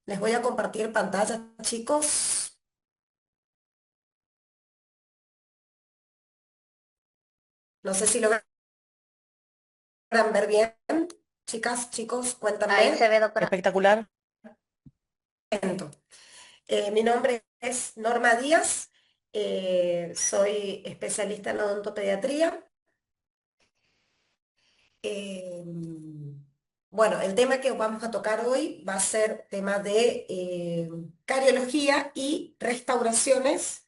Les voy a compartir pantalla, chicos. No sé si logran ver bien. Chicas, chicos, Ahí se cuéntame. ve, doctora. Espectacular. Mi nombre es Norma Díaz. Soy especialista en odontopediatría. Eh, bueno, el tema que vamos a tocar hoy va a ser tema de cariología y restauraciones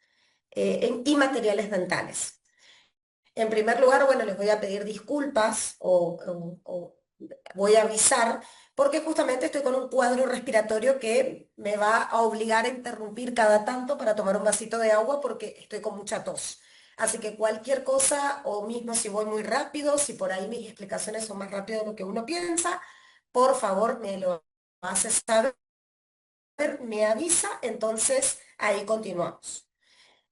y materiales dentales. En primer lugar, bueno, les voy a pedir disculpas o voy a avisar porque justamente estoy con un cuadro respiratorio que me va a obligar a interrumpir cada tanto para tomar un vasito de agua porque estoy con mucha tos. Así que cualquier cosa, o mismo si voy muy rápido, si por ahí mis explicaciones son más rápidas de lo que uno piensa, por favor me lo hace saber, me avisa, entonces ahí continuamos.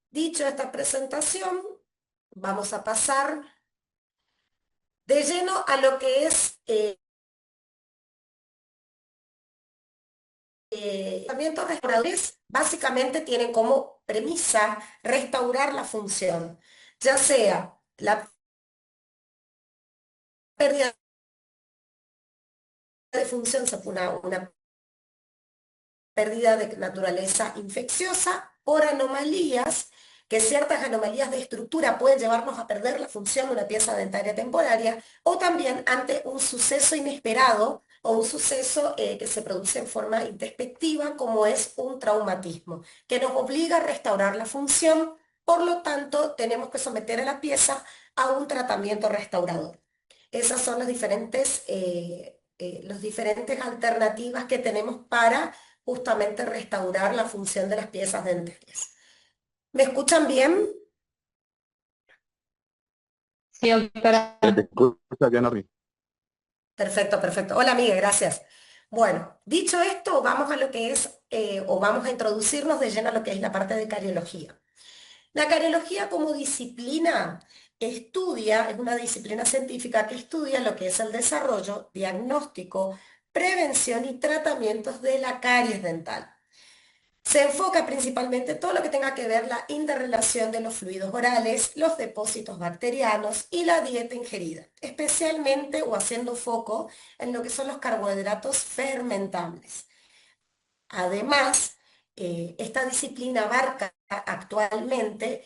Dicho esta presentación, vamos a pasar de lleno a lo que es tratamientos restauradores, básicamente tienen como premisa restaurar la función, ya sea la pérdida de función, se fue una pérdida de naturaleza infecciosa por anomalías, que ciertas anomalías de estructura pueden llevarnos a perder la función de una pieza dentaria temporaria, o también ante un suceso inesperado o un suceso que se produce en forma introspectiva, como es un traumatismo, que nos obliga a restaurar la función, por lo tanto, tenemos que someter a la pieza a un tratamiento restaurador. Esas son las diferentes alternativas que tenemos para justamente restaurar la función de las piezas dentarias. ¿Me escuchan bien? Sí, doctora. Te escucha bien, Normi. Perfecto, perfecto. Hola, amiga, gracias. Bueno, dicho esto, vamos a lo que es, o vamos a introducirnos de lleno a lo que es la parte de cariología. La cariología como disciplina estudia, es una disciplina científica que estudia lo que es el desarrollo, diagnóstico, prevención y tratamientos de la caries dental. Se enfoca principalmente en todo lo que tenga que ver la interrelación de los fluidos orales, los depósitos bacterianos y la dieta ingerida, especialmente o haciendo foco en lo que son los carbohidratos fermentables. Además, esta disciplina abarca actualmente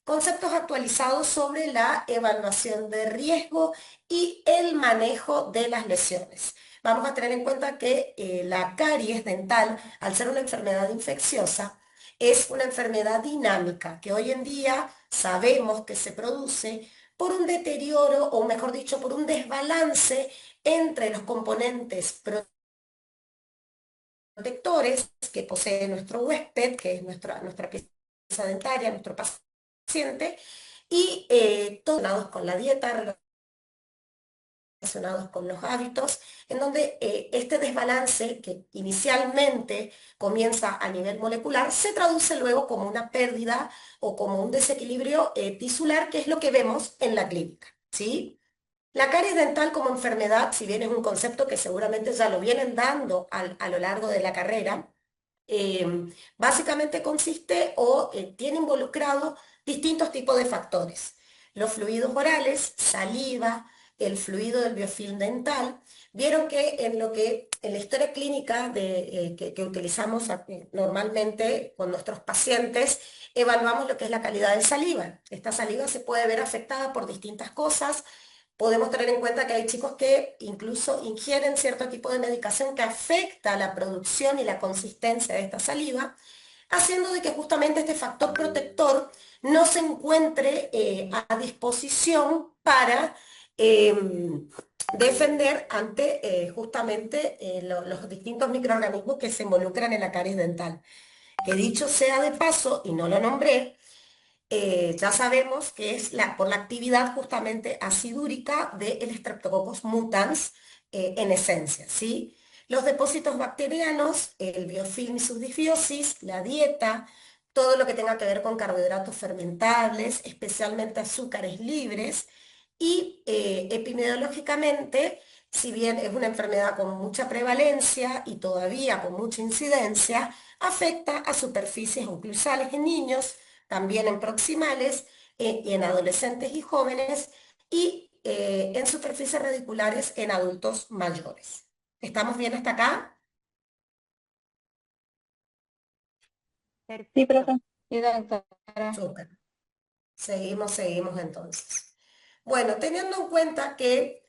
conceptos actualizados sobre la evaluación de riesgo y el manejo de las lesiones. Vamos a tener en cuenta que la caries dental, al ser una enfermedad infecciosa, es una enfermedad dinámica que hoy en día sabemos que se produce por un deterioro, o mejor dicho, por un desbalance entre los componentes protectores que posee nuestro huésped, que es nuestra pieza dentaria, nuestro paciente, y todos relacionados con la dieta, relacionados con los hábitos, en donde este desbalance que inicialmente comienza a nivel molecular se traduce luego como una pérdida o como un desequilibrio tisular, que es lo que vemos en la clínica, ¿sí? La caries dental como enfermedad, si bien es un concepto que seguramente ya lo vienen dando a lo largo de la carrera, básicamente consiste o tiene involucrado distintos tipos de factores. Los fluidos orales, saliva, el fluido del biofilm dental. Vieron que en la historia clínica que utilizamos normalmente con nuestros pacientes, evaluamos lo que es la calidad de saliva. Esta saliva se puede ver afectada por distintas cosas. Podemos tener en cuenta que hay chicos que incluso ingieren cierto tipo de medicación que afecta la producción y la consistencia de esta saliva, haciendo de que justamente este factor protector no se encuentre a disposición para defender ante justamente los distintos microorganismos que se involucran en la caries dental. Que dicho sea de paso, y no lo nombré, ya sabemos que es por la actividad justamente acidúrica del Streptococcus mutans en esencia, ¿sí? Los depósitos bacterianos, el biofilm y sus disbiosis, la dieta, todo lo que tenga que ver con carbohidratos fermentables, especialmente azúcares libres, y epidemiológicamente si bien es una enfermedad con mucha prevalencia y todavía con mucha incidencia, afecta a superficies oclusales en niños, también en proximales, y en adolescentes y jóvenes, y en superficies radiculares en adultos mayores. ¿Estamos bien hasta acá? Sí, Perfecto. profe. Sí, doctora. Súper. Seguimos entonces. Bueno, teniendo en cuenta que,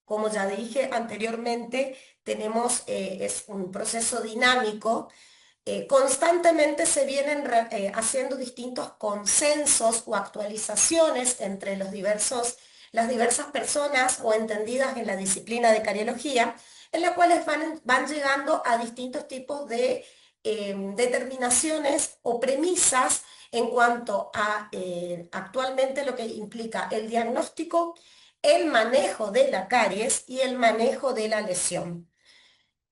como ya dije anteriormente, es un proceso dinámico. Constantemente se vienen haciendo distintos consensos o actualizaciones entre las diversas personas o entendidas en la disciplina de cariología, en las cuales van llegando a distintos tipos de determinaciones o premisas en cuanto a actualmente lo que implica el diagnóstico, el manejo de la caries y el manejo de la lesión.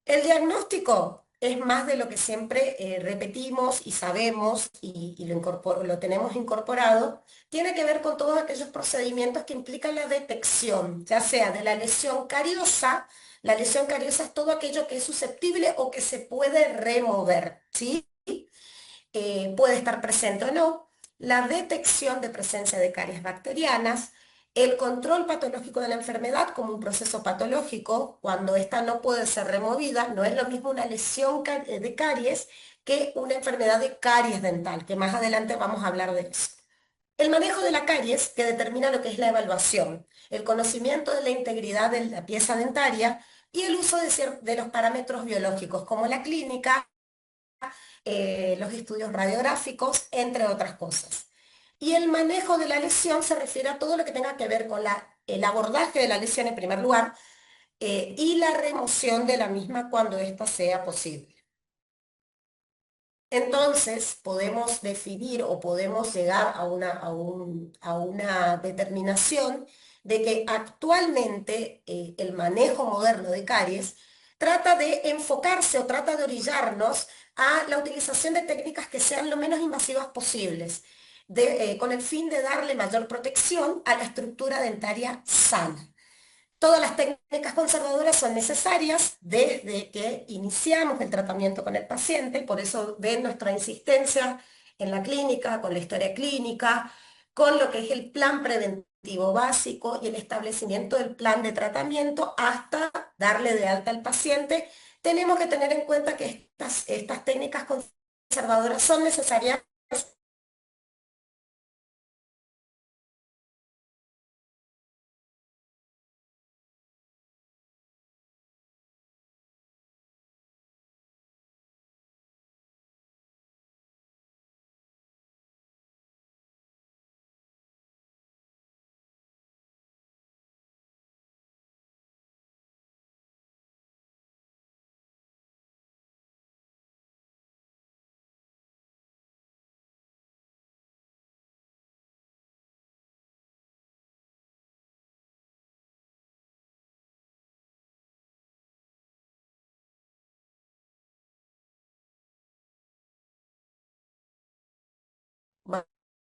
El diagnóstico es más de lo que siempre repetimos y sabemos y lo tenemos incorporado. Tiene que ver con todos aquellos procedimientos que implican la detección, ya sea de la lesión cariosa. La lesión cariosa es todo aquello que es susceptible o que se puede remover, ¿sí? Puede estar presente o no, la detección de presencia de caries bacterianas, el control patológico de la enfermedad como un proceso patológico, cuando ésta no puede ser removida, no es lo mismo una lesión de caries que una enfermedad de caries dental, que más adelante vamos a hablar de eso. El manejo de la caries, que determina lo que es la evaluación, el conocimiento de la integridad de la pieza dentaria y el uso de los parámetros biológicos, como la clínica, los estudios radiográficos, entre otras cosas. Y el manejo de la lesión se refiere a todo lo que tenga que ver con el abordaje de la lesión en primer lugar, y la remoción de la misma cuando ésta sea posible. Entonces, podemos definir o podemos llegar a una determinación de que actualmente el manejo moderno de caries trata de enfocarse o trata de orillarnos a la utilización de técnicas que sean lo menos invasivas posibles, con el fin de darle mayor protección a la estructura dentaria sana. Todas las técnicas conservadoras son necesarias desde que iniciamos el tratamiento con el paciente, por eso ven nuestra insistencia en la clínica, con la historia clínica, con lo que es el plan preventivo básico y el establecimiento del plan de tratamiento hasta darle de alta al paciente. Tenemos que tener en cuenta que estas técnicas conservadoras son necesarias.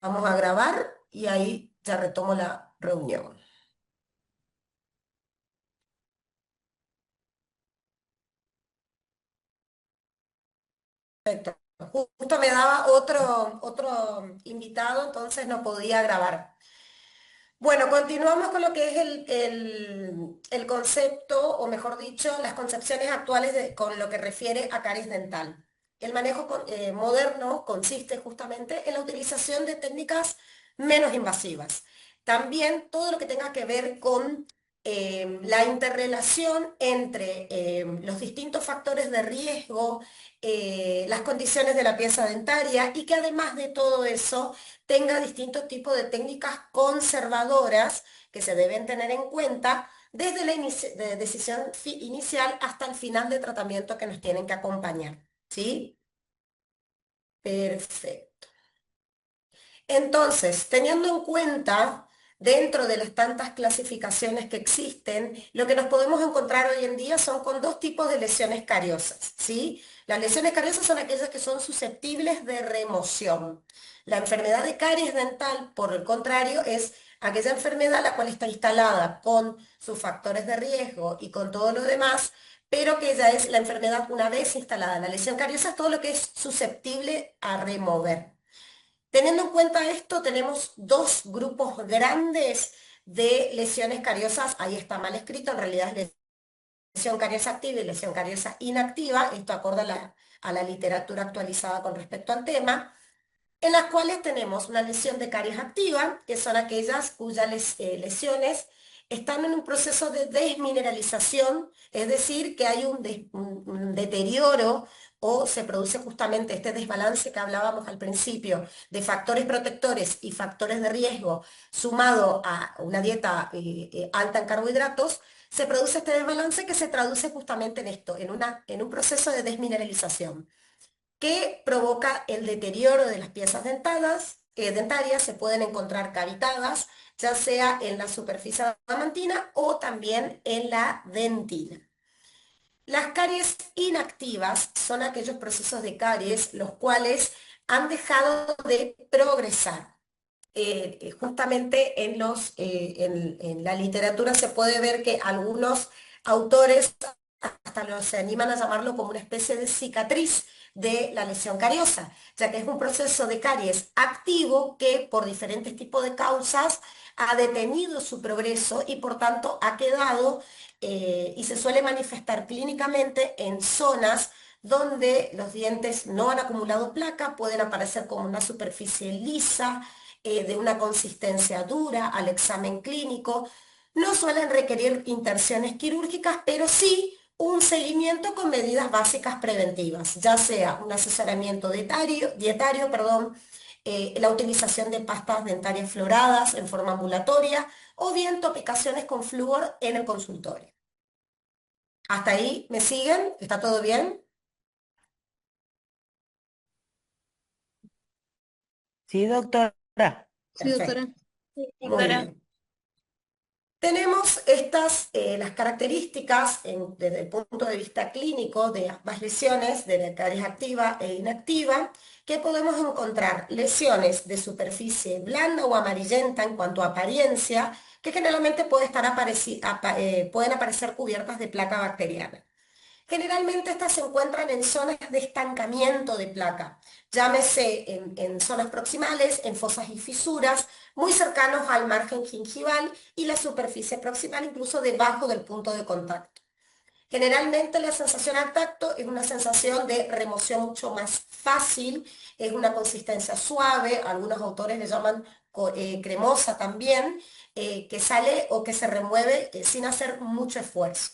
Vamos a grabar y ahí ya retomo la reunión. Perfecto. Justo me daba otro invitado, entonces no podía grabar. Bueno, continuamos con lo que es el concepto, o mejor dicho, las concepciones actuales con lo que refiere a caries dental. El manejo moderno consiste justamente en la utilización de técnicas menos invasivas. También todo lo que tenga que ver con la interrelación entre los distintos factores de riesgo, las condiciones de la pieza dentaria y que además de todo eso tenga distintos tipos de técnicas conservadoras que se deben tener en cuenta desde la decisión inicial hasta el final de tratamiento que nos tienen que acompañar. ¿Sí? Perfecto. Entonces, teniendo en cuenta, dentro de las tantas clasificaciones que existen, lo que nos podemos encontrar hoy en día son con dos tipos de lesiones cariosas, ¿sí? Las lesiones cariosas son aquellas que son susceptibles de remoción. La enfermedad de caries dental, por el contrario, es aquella enfermedad la cual está instalada con sus factores de riesgo y con todo lo demás, pero que ya es la enfermedad una vez instalada. La lesión cariosa es todo lo que es susceptible a remover. Teniendo en cuenta esto, tenemos dos grupos grandes de lesiones cariosas. Ahí está mal escrito, en realidad es lesión cariosa activa y lesión cariosa inactiva, esto acorde a la literatura actualizada con respecto al tema, en las cuales tenemos una lesión de caries activa, que son aquellas cuyas lesiones están en un proceso de desmineralización, es decir, que hay un deterioro o se produce justamente este desbalance que hablábamos al principio de factores protectores y factores de riesgo sumado a una dieta alta en carbohidratos. Se produce este desbalance que se traduce justamente en esto, en un proceso de desmineralización que provoca el deterioro de las piezas dentarias, se pueden encontrar cavitadas, ya sea en la superficie adamantina o también en la dentina. Las caries inactivas son aquellos procesos de caries los cuales han dejado de progresar. Justamente en la literatura se puede ver que algunos autores se animan a llamarlo como una especie de cicatriz de la lesión cariosa, ya que es un proceso de caries activo que por diferentes tipos de causas ha detenido su progreso y por tanto ha quedado y se suele manifestar clínicamente en zonas donde los dientes no han acumulado placa, pueden aparecer como una superficie lisa, de una consistencia dura al examen clínico. No suelen requerir intervenciones quirúrgicas, pero sí un seguimiento con medidas básicas preventivas, ya sea un asesoramiento dietario, perdón, la utilización de pastas dentarias floradas en forma ambulatoria o bien topicaciones con flúor en el consultorio. ¿Hasta ahí me siguen? ¿Está todo bien? Sí, doctora. Sí, Perfecto, doctora. Sí, muy doctora. bien. Tenemos las características desde el punto de vista clínico de ambas lesiones, de la caries activa e inactiva, que podemos encontrar lesiones de superficie blanda o amarillenta en cuanto a apariencia, que generalmente pueden aparecer cubiertas de placa bacteriana. Generalmente estas se encuentran en zonas de estancamiento de placa, llámese en zonas proximales, en fosas y fisuras, muy cercanos al margen gingival y la superficie proximal, incluso debajo del punto de contacto. Generalmente la sensación al tacto es una sensación de remoción mucho más fácil, es una consistencia suave, algunos autores le llaman cremosa también, que sale o que se remueve sin hacer mucho esfuerzo.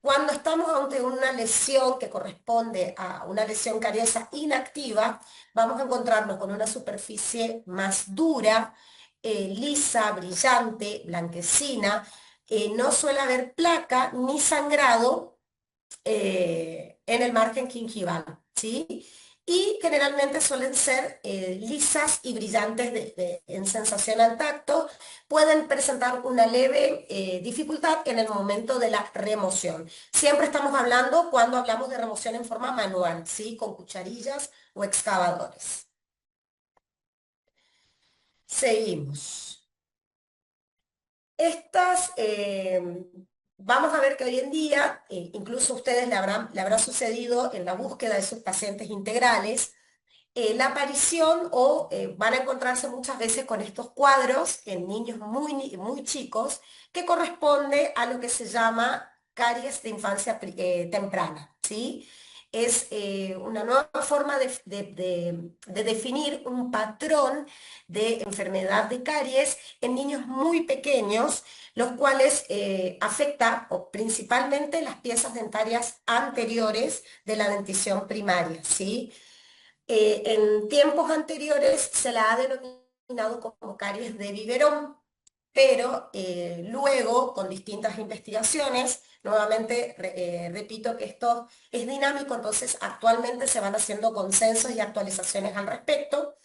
Cuando estamos ante una lesión que corresponde a una lesión cariosa inactiva, vamos a encontrarnos con una superficie más dura, lisa, brillante, blanquecina. No suele haber placa ni sangrado en el margen gingival, ¿sí? Y generalmente suelen ser lisas y brillantes en sensación al tacto. Pueden presentar una leve dificultad en el momento de la remoción. Siempre estamos hablando cuando hablamos de remoción en forma manual, ¿sí? Con cucharillas o excavadores. Seguimos. Estas, vamos a ver que hoy en día, incluso a ustedes le habrá sucedido en la búsqueda de sus pacientes integrales, la aparición o van a encontrarse muchas veces con estos cuadros en niños muy chicos que corresponde a lo que se llama caries de infancia temprana, ¿sí? Es una nueva forma de definir un patrón de enfermedad de caries en niños muy pequeños, los cuales afecta principalmente las piezas dentarias anteriores de la dentición primaria, ¿sí? En tiempos anteriores se la ha denominado como caries de biberón, pero luego, con distintas investigaciones, nuevamente repito que esto es dinámico, entonces actualmente se van haciendo consensos y actualizaciones al respecto,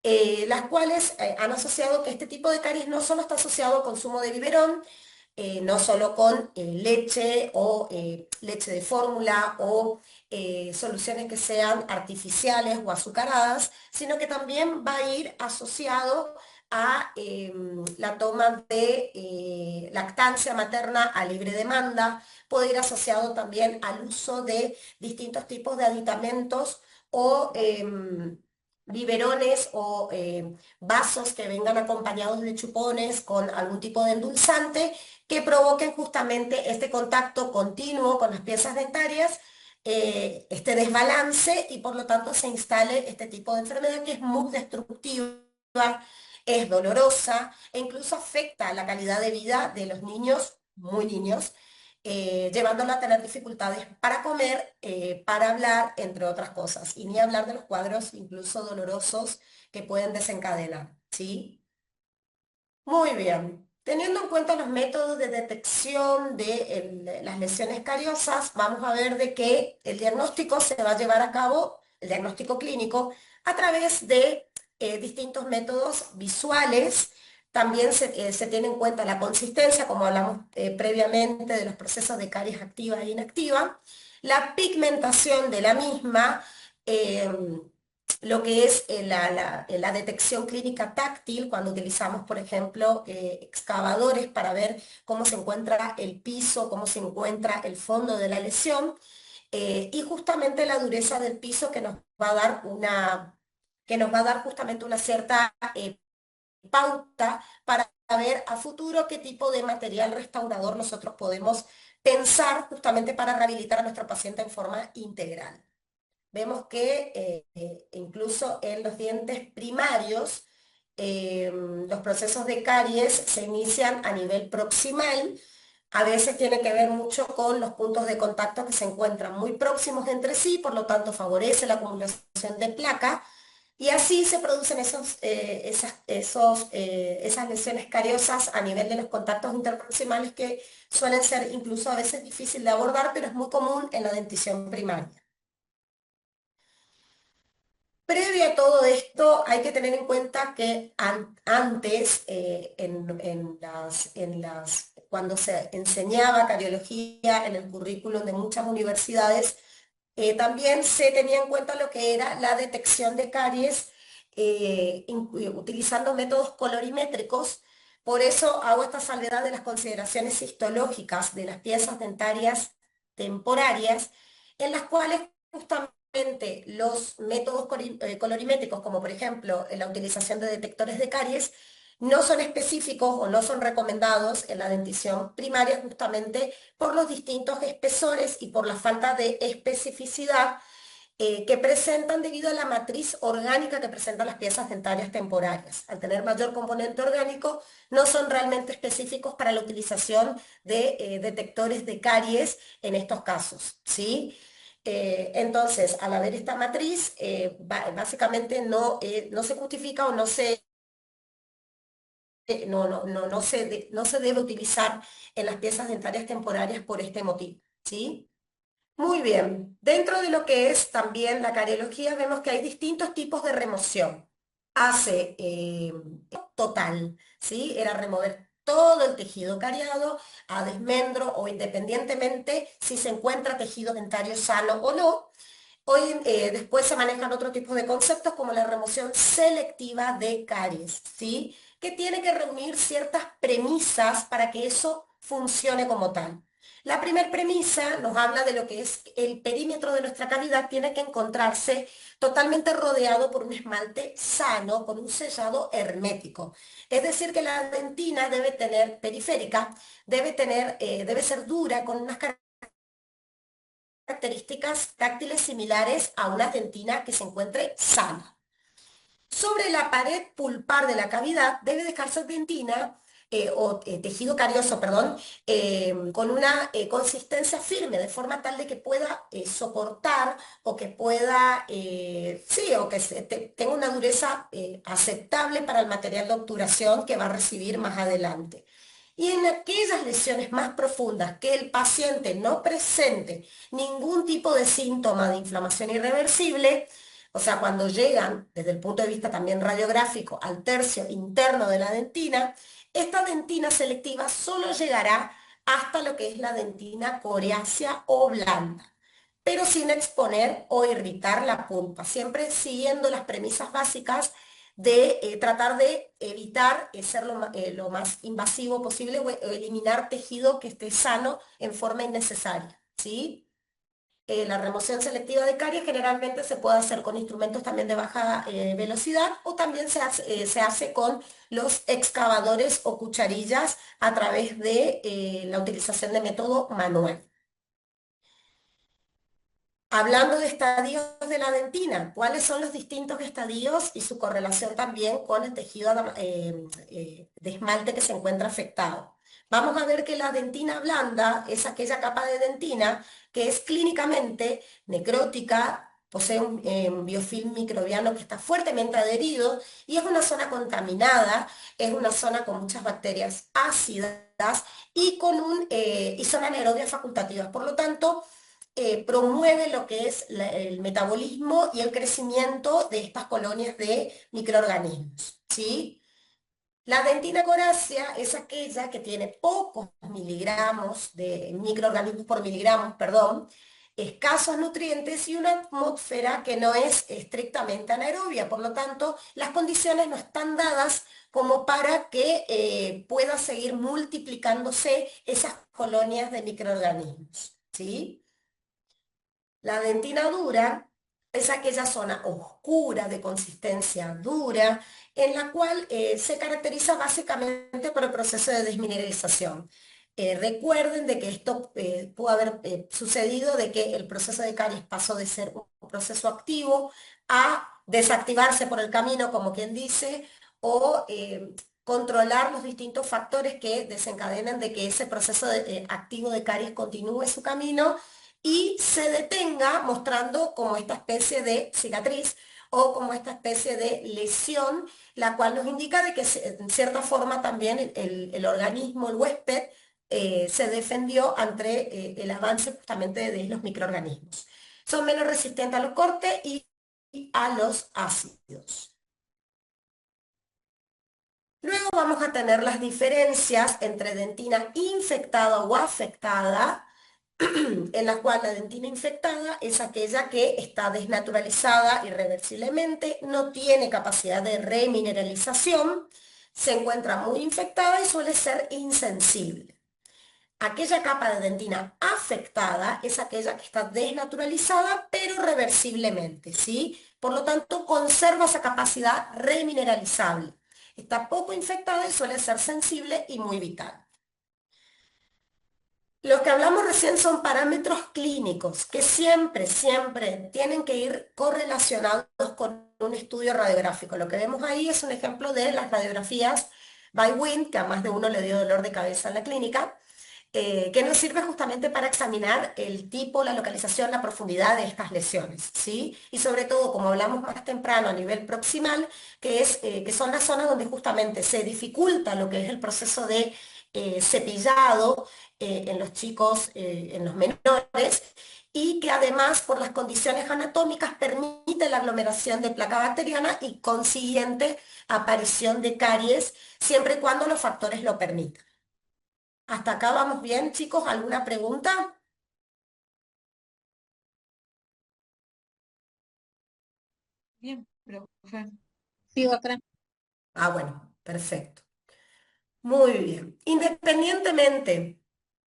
las cuales han asociado que este tipo de caries no solo está asociado al consumo de biberón, no solo con leche o leche de fórmula o soluciones que sean artificiales o azucaradas, sino que también va a ir asociado a la toma de lactancia materna a libre demanda, puede ir asociado también al uso de distintos tipos de aditamentos o biberones o vasos que vengan acompañados de chupones con algún tipo de endulzante que provoquen justamente este contacto continuo con las piezas dentarias, este desbalance y por lo tanto se instale este tipo de enfermedad que es muy destructiva, es dolorosa e incluso afecta la calidad de vida de los niños, muy niños, llevándola a tener dificultades para comer, para hablar, entre otras cosas. Y ni hablar de los cuadros incluso dolorosos que pueden desencadenar, ¿sí? Muy bien. Teniendo en cuenta los métodos de detección de las lesiones cariosas, vamos a ver de que el diagnóstico se va a llevar a cabo, el diagnóstico clínico, a través de distintos métodos visuales. También se tiene en cuenta la consistencia, como hablamos previamente de los procesos de caries activa e inactiva, la pigmentación de la misma, em, lo que es la detección clínica táctil, cuando utilizamos, por ejemplo, excavadores para ver cómo se encuentra el piso, cómo se encuentra el fondo de la lesión, y justamente la dureza del piso que nos va a dar que nos va a dar justamente una cierta pauta para ver a futuro qué tipo de material restaurador nosotros podemos pensar justamente para rehabilitar a nuestro paciente en forma integral. Vemos que incluso en los dientes primarios, los procesos de caries se inician a nivel proximal. A veces tiene que ver mucho con los puntos de contacto que se encuentran muy próximos entre sí, por lo tanto favorece la acumulación de placa y así se producen esas lesiones cariosas a nivel de los contactos interproximales que suelen ser incluso a veces difícil de abordar, pero es muy común en la dentición primaria. Previo a todo esto, hay que tener en cuenta que antes, cuando se enseñaba cardiología en el currículum de muchas universidades, también se tenía en cuenta lo que era la detección de caries utilizando métodos colorimétricos. Por eso hago esta salvedad de las consideraciones histológicas de las piezas dentarias temporarias, en las cuales justamente los métodos colorimétricos, como por ejemplo la utilización de detectores de caries, no son específicos o no son recomendados en la dentición primaria justamente por los distintos espesores y por la falta de especificidad que presentan debido a la matriz orgánica que presentan las piezas dentarias temporarias. Al tener mayor componente orgánico, no son realmente específicos para la utilización de detectores de caries en estos casos, ¿sí? Entonces, al haber esta matriz, básicamente no se justifica o no se debe utilizar en las piezas dentarias temporarias por este motivo, ¿sí? Muy bien. Dentro de lo que es también la cariología, vemos que hay distintos tipos de remoción. Hace total, ¿sí? Era remover todo el tejido cariado a desmembro o independientemente si se encuentra tejido dentario sano o no. Hoy después se manejan otro tipo de conceptos como la remoción selectiva de caries, ¿sí? Que tiene que reunir ciertas premisas para que eso funcione como tal. La primera premisa nos habla de lo que es el perímetro de nuestra cavidad, tiene que encontrarse totalmente rodeado por un esmalte sano, con un sellado hermético. Es decir, que la dentina debe tener periférica, debe ser dura, con unas características táctiles similares a una dentina que se encuentre sana. Sobre la pared pulpar de la cavidad debe dejarse dentina tejido carioso, perdón, con una consistencia firme, de forma tal de que pueda soportar o que pueda, sí, o que tenga una dureza aceptable para el material de obturación que va a recibir más adelante. Y en aquellas lesiones más profundas que el paciente no presente ningún tipo de síntoma de inflamación irreversible, o sea, cuando llegan desde el punto de vista también radiográfico al tercio interno de la dentina, esta dentina selectiva solo llegará hasta lo que es la dentina coriácea o blanda, pero sin exponer o irritar la pulpa, siempre siguiendo las premisas básicas de tratar de evitar ser lo más invasivo posible o eliminar tejido que esté sano en forma innecesaria, ¿sí? La remoción selectiva de caries generalmente se puede hacer con instrumentos también de baja velocidad o también se hace con los excavadores o cucharillas a través de la utilización de método manual. Hablando de estadios de la dentina, ¿cuáles son los distintos estadios y su correlación también con el tejido de esmalte que se encuentra afectado? Vamos a ver que la dentina blanda es aquella capa de dentina que es clínicamente necrótica, posee un biofilm microbiano que está fuertemente adherido y es una zona contaminada, es una zona con muchas bacterias ácidas y son anaerobias facultativas. Por lo tanto, promueve lo que es el metabolismo y el crecimiento de estas colonias de microorganismos, ¿sí? La dentina corácea es aquella que tiene pocos miligramos de microorganismos por miligramos, perdón, escasos nutrientes y una atmósfera que no es estrictamente anaerobia. Por lo tanto, las condiciones no están dadas como para que pueda seguir multiplicándose esas colonias de microorganismos, ¿sí? La dentina dura es aquella zona oscura de consistencia dura en la cual se caracteriza básicamente por el proceso de desmineralización. Recuerden de que esto pudo haber sucedido de que el proceso de caries pasó de ser un proceso activo a desactivarse por el camino, como quien dice, o controlar los distintos factores que desencadenan de que ese proceso activo de caries continúe su camino y se detenga mostrando como esta especie de cicatriz o como esta especie de lesión, la cual nos indica de que en cierta forma también el organismo, el huésped, se defendió ante el avance justamente de los microorganismos. Son menos resistentes a los cortes y a los ácidos. Luego vamos a tener las diferencias entre dentina infectada o afectada, en la cual la dentina infectada es aquella que está desnaturalizada irreversiblemente, no tiene capacidad de remineralización, se encuentra muy infectada y suele ser insensible. Aquella capa de dentina afectada es aquella que está desnaturalizada pero reversiblemente, ¿sí? Por lo tanto, conserva esa capacidad remineralizable. Está poco infectada y suele ser sensible y muy vital. Los que hablamos recién son parámetros clínicos que siempre tienen que ir correlacionados con un estudio radiográfico. Lo que vemos ahí es un ejemplo de las radiografías by Wind, que a más de uno le dio dolor de cabeza en la clínica, que nos sirve justamente para examinar el tipo, la localización, la profundidad de estas lesiones, ¿sí? Y sobre todo, como hablamos más temprano a nivel proximal, que son las zonas donde justamente se dificulta lo que es el proceso de cepillado en los chicos, en los menores, y que además por las condiciones anatómicas permite la aglomeración de placa bacteriana y consiguiente aparición de caries, siempre y cuando los factores lo permitan. ¿Hasta acá vamos bien, chicos? ¿Alguna pregunta? Bien, profe. Sí, doctora. Ah, bueno, perfecto. Muy bien. Independientemente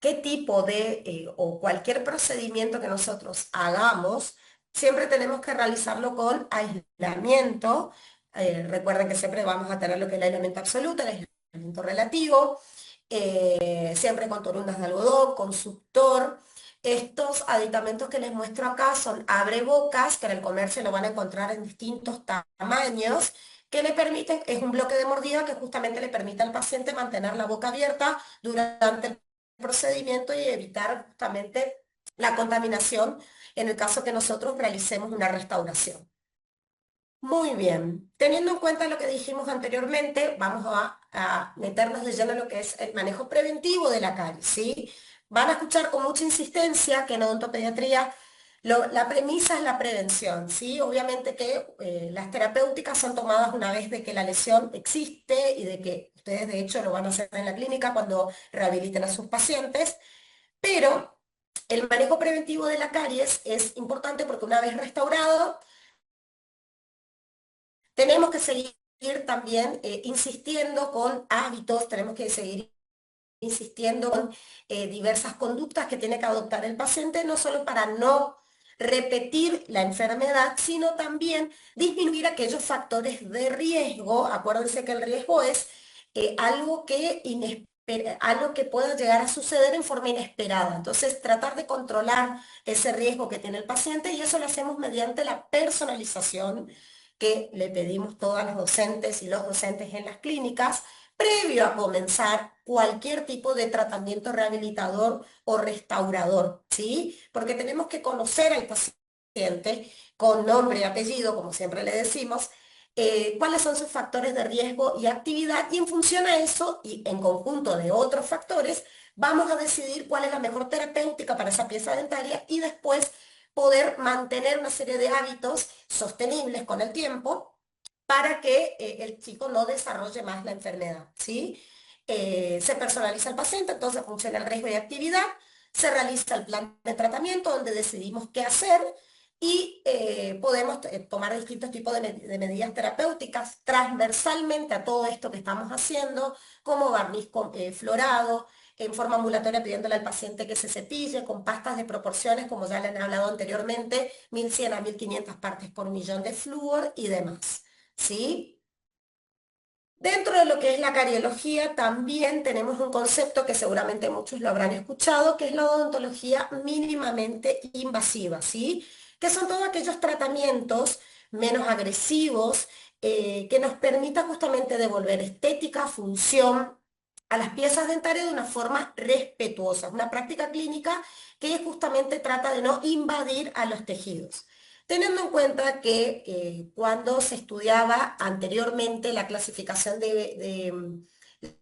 qué tipo de o cualquier procedimiento que nosotros hagamos, siempre tenemos que realizarlo con aislamiento. Recuerden que siempre vamos a tener lo que es el aislamiento absoluto, el aislamiento relativo, siempre con torundas de algodón, con suctor. Estos aditamentos que les muestro acá son abrebocas, que en el comercio lo van a encontrar en distintos tamaños, que le permiten, es un bloque de mordida que justamente le permite al paciente mantener la boca abierta durante el procedimiento y evitar justamente la contaminación en el caso que nosotros realicemos una restauración. Muy bien, teniendo en cuenta lo que dijimos anteriormente, vamos a meternos de lleno en lo que es el manejo preventivo de la caries, ¿sí? Van a escuchar con mucha insistencia que en odontopediatría la premisa es la prevención, ¿sí? Obviamente que las terapéuticas son tomadas una vez de que la lesión existe y de que ustedes de hecho lo van a hacer en la clínica cuando rehabiliten a sus pacientes, pero el manejo preventivo de la caries es importante porque una vez restaurado, tenemos que seguir también insistiendo con hábitos, tenemos que seguir insistiendo con diversas conductas que tiene que adoptar el paciente, no solo para no repetir la enfermedad, sino también disminuir aquellos factores de riesgo. Acuérdense que el riesgo es algo que pueda llegar a suceder en forma inesperada. Entonces, tratar de controlar ese riesgo que tiene el paciente y eso lo hacemos mediante la personalización que le pedimos todas las docentes y los docentes en las clínicas previo a comenzar cualquier tipo de tratamiento rehabilitador o restaurador, ¿sí? Porque tenemos que conocer al paciente con nombre y apellido, como siempre le decimos, cuáles son sus factores de riesgo y actividad y en función a eso y en conjunto de otros factores, vamos a decidir cuál es la mejor terapéutica para esa pieza dentaria y después poder mantener una serie de hábitos sostenibles con el tiempo para que el chico no desarrolle más la enfermedad, ¿sí? Se personaliza el paciente, entonces funciona el riesgo y actividad, se realiza el plan de tratamiento donde decidimos qué hacer y podemos tomar distintos tipos de medidas terapéuticas transversalmente a todo esto que estamos haciendo, como barniz florado, en forma ambulatoria pidiéndole al paciente que se cepille con pastas de proporciones, como ya le han hablado anteriormente, 1100 a 1500 partes por millón de flúor y demás. ¿Sí? Dentro de lo que es la cariología, también tenemos un concepto que seguramente muchos lo habrán escuchado, que es la odontología mínimamente invasiva, ¿sí? Que son todos aquellos tratamientos menos agresivos que nos permitan justamente devolver estética, función a las piezas dentarias de una forma respetuosa. Una práctica clínica que justamente trata de no invadir a los tejidos. Teniendo en cuenta que cuando se estudiaba anteriormente la clasificación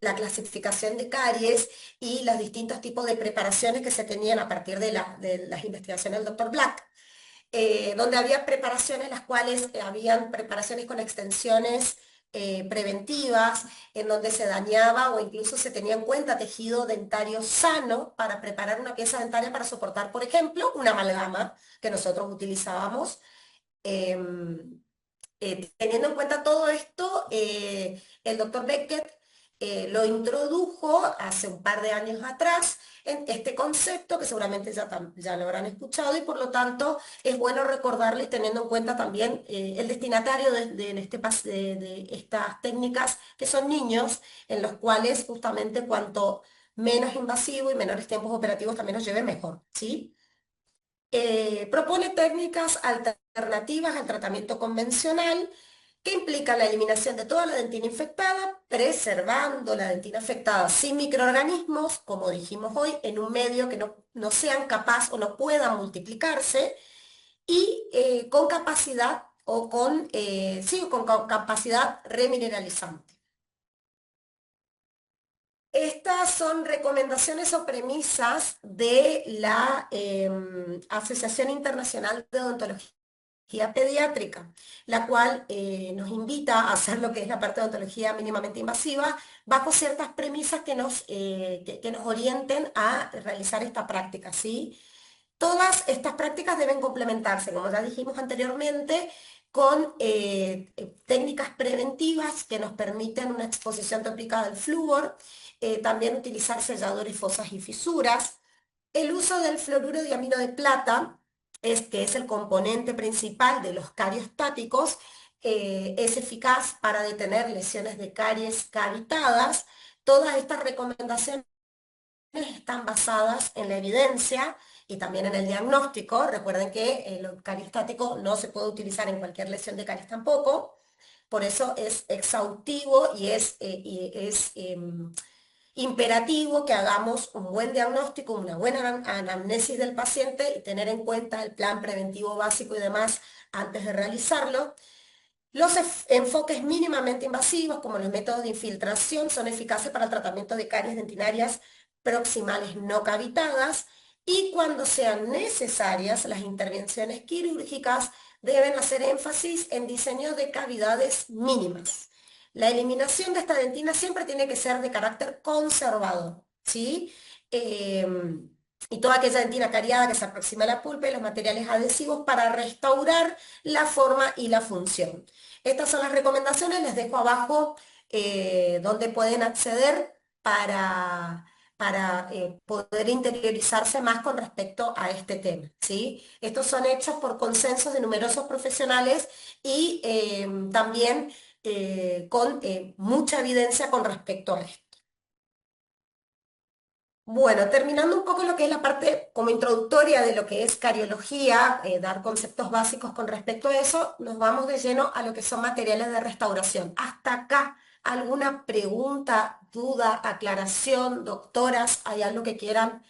la clasificación de caries y los distintos tipos de preparaciones que se tenían a partir de las investigaciones del doctor Black, donde había preparaciones, las cuales habían preparaciones con extensiones preventivas, en donde se dañaba o incluso se tenía en cuenta tejido dentario sano para preparar una pieza dentaria para soportar, por ejemplo, una amalgama que nosotros utilizábamos. Em, Teniendo en cuenta todo esto, el doctor Beckett lo introdujo hace un par de años atrás en este concepto que seguramente ya lo habrán escuchado y por lo tanto es bueno recordarle teniendo en cuenta también el destinatario de estas técnicas que son niños en los cuales justamente cuanto menos invasivo y menores tiempos operativos también nos lleve mejor, ¿sí? Propone técnicas alternativas al tratamiento convencional que implican la eliminación de toda la dentina infectada, preservando la dentina afectada sin microorganismos, como dijimos hoy, en un medio que no sean capaz o no puedan multiplicarse y con capacidad sí, con capacidad remineralizante. Estas son recomendaciones o premisas de la Asociación Internacional de Odontología Pediátrica, la cual nos invita a hacer lo que es la parte de odontología mínimamente invasiva bajo ciertas premisas que nos orienten a realizar esta práctica, ¿sí? Todas estas prácticas deben complementarse, como ya dijimos anteriormente, con técnicas preventivas que nos permiten una exposición tópica del flúor, también utilizar selladores, fosas y fisuras. El uso del fluoruro de amino de plata, que es el componente principal de los cariostáticos, es eficaz para detener lesiones de caries cavitadas. Todas estas recomendaciones están basadas en la evidencia y también en el diagnóstico. Recuerden que el cariostático no se puede utilizar en cualquier lesión de caries tampoco. Por eso es exhaustivo y es imperativo que hagamos un buen diagnóstico, una buena anamnesis del paciente y tener en cuenta el plan preventivo básico y demás antes de realizarlo. Los enfoques mínimamente invasivos, como los métodos de infiltración, son eficaces para el tratamiento de caries dentinarias proximales no cavitadas y cuando sean necesarias, las intervenciones quirúrgicas deben hacer énfasis en diseño de cavidades mínimas. La eliminación de esta dentina siempre tiene que ser de carácter conservador, ¿sí? y toda aquella dentina cariada que se aproxima a la pulpa y los materiales adhesivos para restaurar la forma y la función. Estas son las recomendaciones, les dejo abajo donde pueden acceder para poder interiorizarse más con respecto a este tema, ¿sí? Estos son hechos por consensos de numerosos profesionales y también con mucha evidencia con respecto a esto. Bueno, terminando un poco lo que es la parte como introductoria de lo que es cariología, dar conceptos básicos con respecto a eso, nos vamos de lleno a lo que son materiales de restauración. Hasta acá, ¿alguna pregunta, duda, aclaración, doctoras? ¿Hay algo que quieran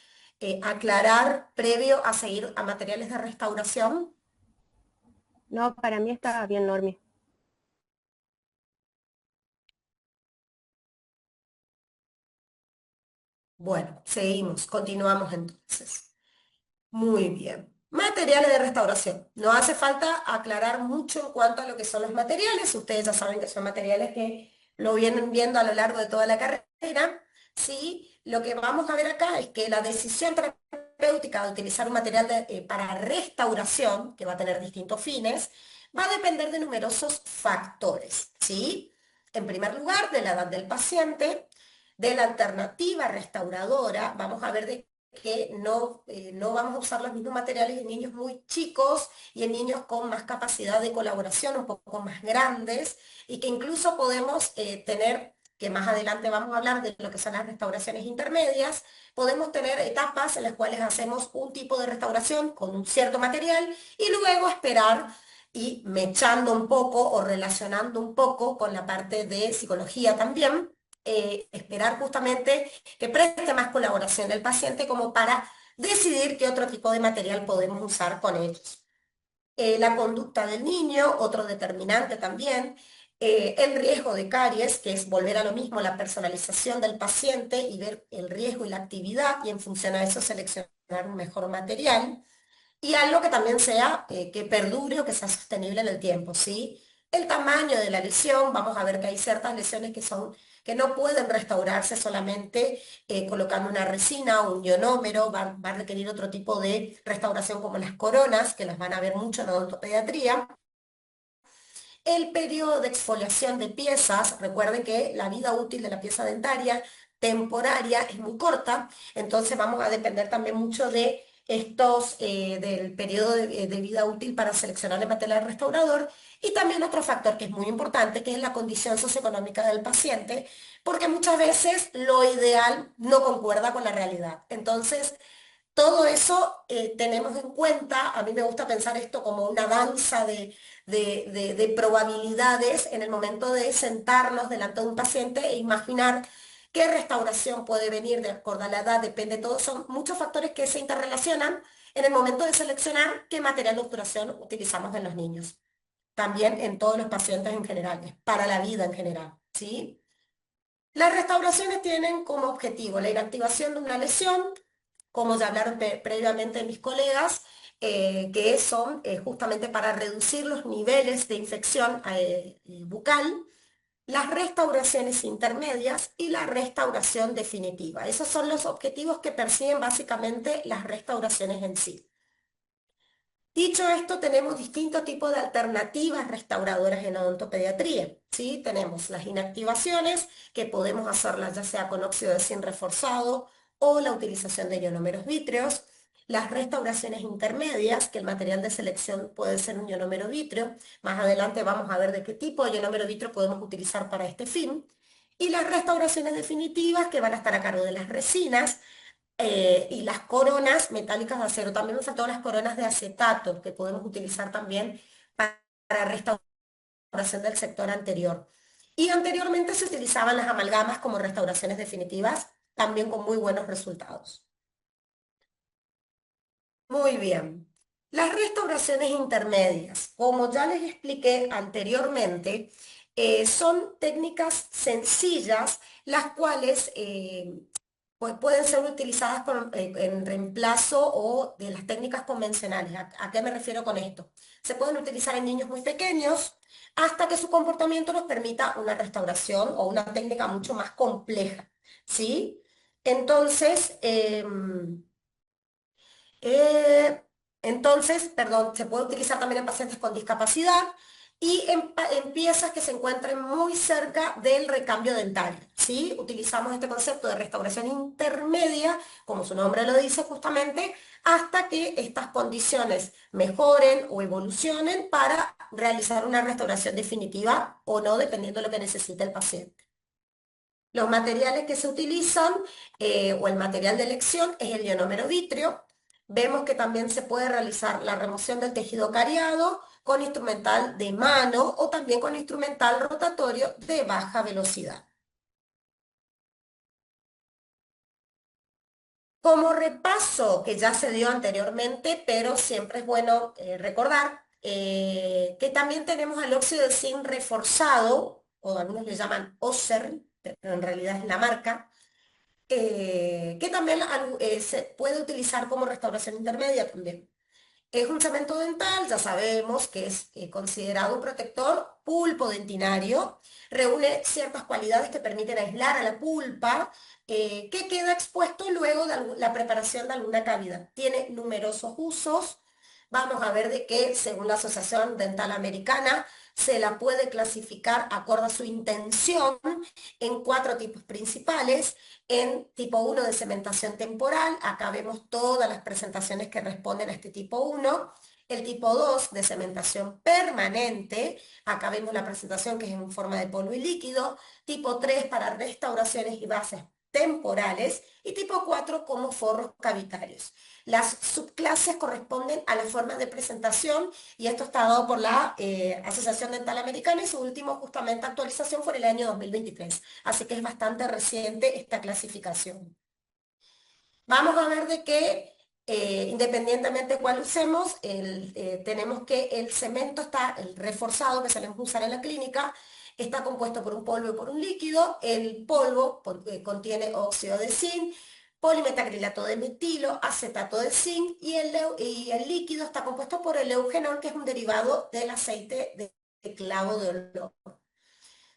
aclarar previo a seguir a materiales de restauración? No, para mí está bien, Normi. Bueno, seguimos, continuamos entonces. Muy bien. Materiales de restauración. No hace falta aclarar mucho en cuanto a lo que son los materiales. Ustedes ya saben que son materiales que lo vienen viendo a lo largo de toda la carrera. Sí, lo que vamos a ver acá es que la decisión terapéutica de utilizar un material para restauración, que va a tener distintos fines, va a depender de numerosos factores. ¿Sí? En primer lugar, de la edad del paciente, de la alternativa restauradora. Vamos a ver de que no vamos a usar los mismos materiales en niños muy chicos y en niños con más capacidad de colaboración, un poco más grandes, y que incluso podemos tener, que más adelante vamos a hablar de lo que son las restauraciones intermedias, podemos tener etapas en las cuales hacemos un tipo de restauración con un cierto material y luego esperar y mechando un poco o relacionando un poco con la parte de psicología también, esperar justamente que preste más colaboración el paciente como para decidir qué otro tipo de material podemos usar con ellos. La conducta del niño, otro determinante también. El riesgo de caries, que es volver a lo mismo, la personalización del paciente y ver el riesgo y la actividad y en función a eso seleccionar un mejor material. Y algo que también sea, que perdure o que sea sostenible en el tiempo, ¿sí? El tamaño de la lesión, vamos a ver que hay ciertas lesiones que no pueden restaurarse solamente colocando una resina o un ionómero, va a requerir otro tipo de restauración como las coronas, que las van a ver mucho en la odontopediatría. El periodo de exfoliación de piezas, recuerden que la vida útil de la pieza dentaria temporaria es muy corta, entonces vamos a depender también mucho de del periodo de vida útil para seleccionar el material restaurador y también otro factor que es muy importante, que es la condición socioeconómica del paciente, porque muchas veces lo ideal no concuerda con la realidad. Entonces, todo eso tenemos en cuenta. A mí me gusta pensar esto como una danza de probabilidades en el momento de sentarnos delante de un paciente e imaginar qué restauración puede venir de acuerdo a la edad, depende, todos son muchos factores que se interrelacionan en el momento de seleccionar qué material de obturación utilizamos en los niños. También en todos los pacientes en general, para la vida en general, ¿sí? Las restauraciones tienen como objetivo la inactivación de una lesión, como ya hablaron previamente mis colegas, que son justamente para reducir los niveles de infección bucal, las restauraciones intermedias y la restauración definitiva. Esos son los objetivos que persiguen básicamente las restauraciones en sí. Dicho esto, tenemos distintos tipos de alternativas restauradoras en odontopediatría, ¿sí? Tenemos las inactivaciones, que podemos hacerlas ya sea con óxido de zinc reforzado o la utilización de ionómeros vítreos. Las restauraciones intermedias, que el material de selección puede ser un ionómero vítreo. Más adelante vamos a ver de qué tipo de ionómero vítreo podemos utilizar para este fin. Y las restauraciones definitivas, que van a estar a cargo de las resinas, y las coronas metálicas de acero. También me faltaron las coronas de acetato que podemos utilizar también para restauración del sector anterior. Y anteriormente se utilizaban las amalgamas como restauraciones definitivas, también con muy buenos resultados. Muy bien. Las restauraciones intermedias, como ya les expliqué anteriormente, son técnicas sencillas, las cuales pues pueden ser utilizadas en reemplazo o de las técnicas convencionales. ¿A qué me refiero con esto? Se pueden utilizar en niños muy pequeños hasta que su comportamiento nos permita una restauración o una técnica mucho más compleja, ¿sí? Entonces, Eh, entonces, perdón, se puede utilizar también en pacientes con discapacidad y en piezas que se encuentren muy cerca del recambio dentario, ¿sí? Utilizamos este concepto de restauración intermedia, como su nombre lo dice justamente, hasta que estas condiciones mejoren o evolucionen para realizar una restauración definitiva o no, dependiendo de lo que necesite el paciente. Los materiales que se utilizan o el material de elección es el ionómero vitrio. Vemos que también se puede realizar la remoción del tejido cariado con instrumental de mano o también con instrumental rotatorio de baja velocidad. Como repaso que ya se dio anteriormente, pero siempre es bueno recordar que también tenemos el óxido de zinc reforzado, o algunos le llaman OSER, pero en realidad es la marca, que también se puede utilizar como restauración intermedia también. Es un cemento dental, ya sabemos que es considerado un protector pulpo-dentinario, reúne ciertas cualidades que permiten aislar a la pulpa, que queda expuesto luego de la preparación de alguna cavidad. Tiene numerosos usos. Vamos a ver de qué, según la Asociación Dental Americana, se la puede clasificar acorde a su intención en cuatro tipos principales. En tipo uno de cementación temporal, acá vemos todas las presentaciones que responden a este tipo uno. El tipo 2 de cementación permanente, acá vemos la presentación que es en forma de polvo y líquido. Tipo 3 para restauraciones y bases temporales. Y tipo 4 como forros cavitarios. Las subclases corresponden a las formas de presentación y esto está dado por la Asociación Dental Americana y su último justamente actualización fue en el año 2023. Así que es bastante reciente esta clasificación. Vamos a ver de que, independientemente de cuál usemos, tenemos que el cemento está, el reforzado que solemos usar en la clínica, está compuesto por un polvo y por un líquido. El polvo contiene óxido de zinc, polimetacrilato de metilo, acetato de zinc y el líquido está compuesto por el eugenol, que es un derivado del aceite de clavo de olor.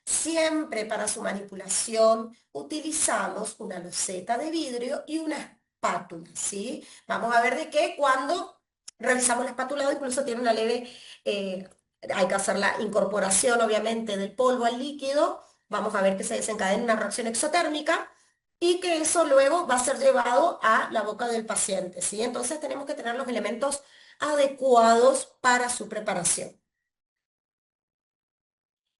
Siempre para su manipulación utilizamos una loseta de vidrio y una espátula, ¿sí? Vamos a ver de qué cuando realizamos el espatulado incluso tiene una leve, hay que hacer la incorporación obviamente del polvo al líquido, vamos a ver que se desencadena una reacción exotérmica y que eso luego va a ser llevado a la boca del paciente, ¿sí? Entonces tenemos que tener los elementos adecuados para su preparación.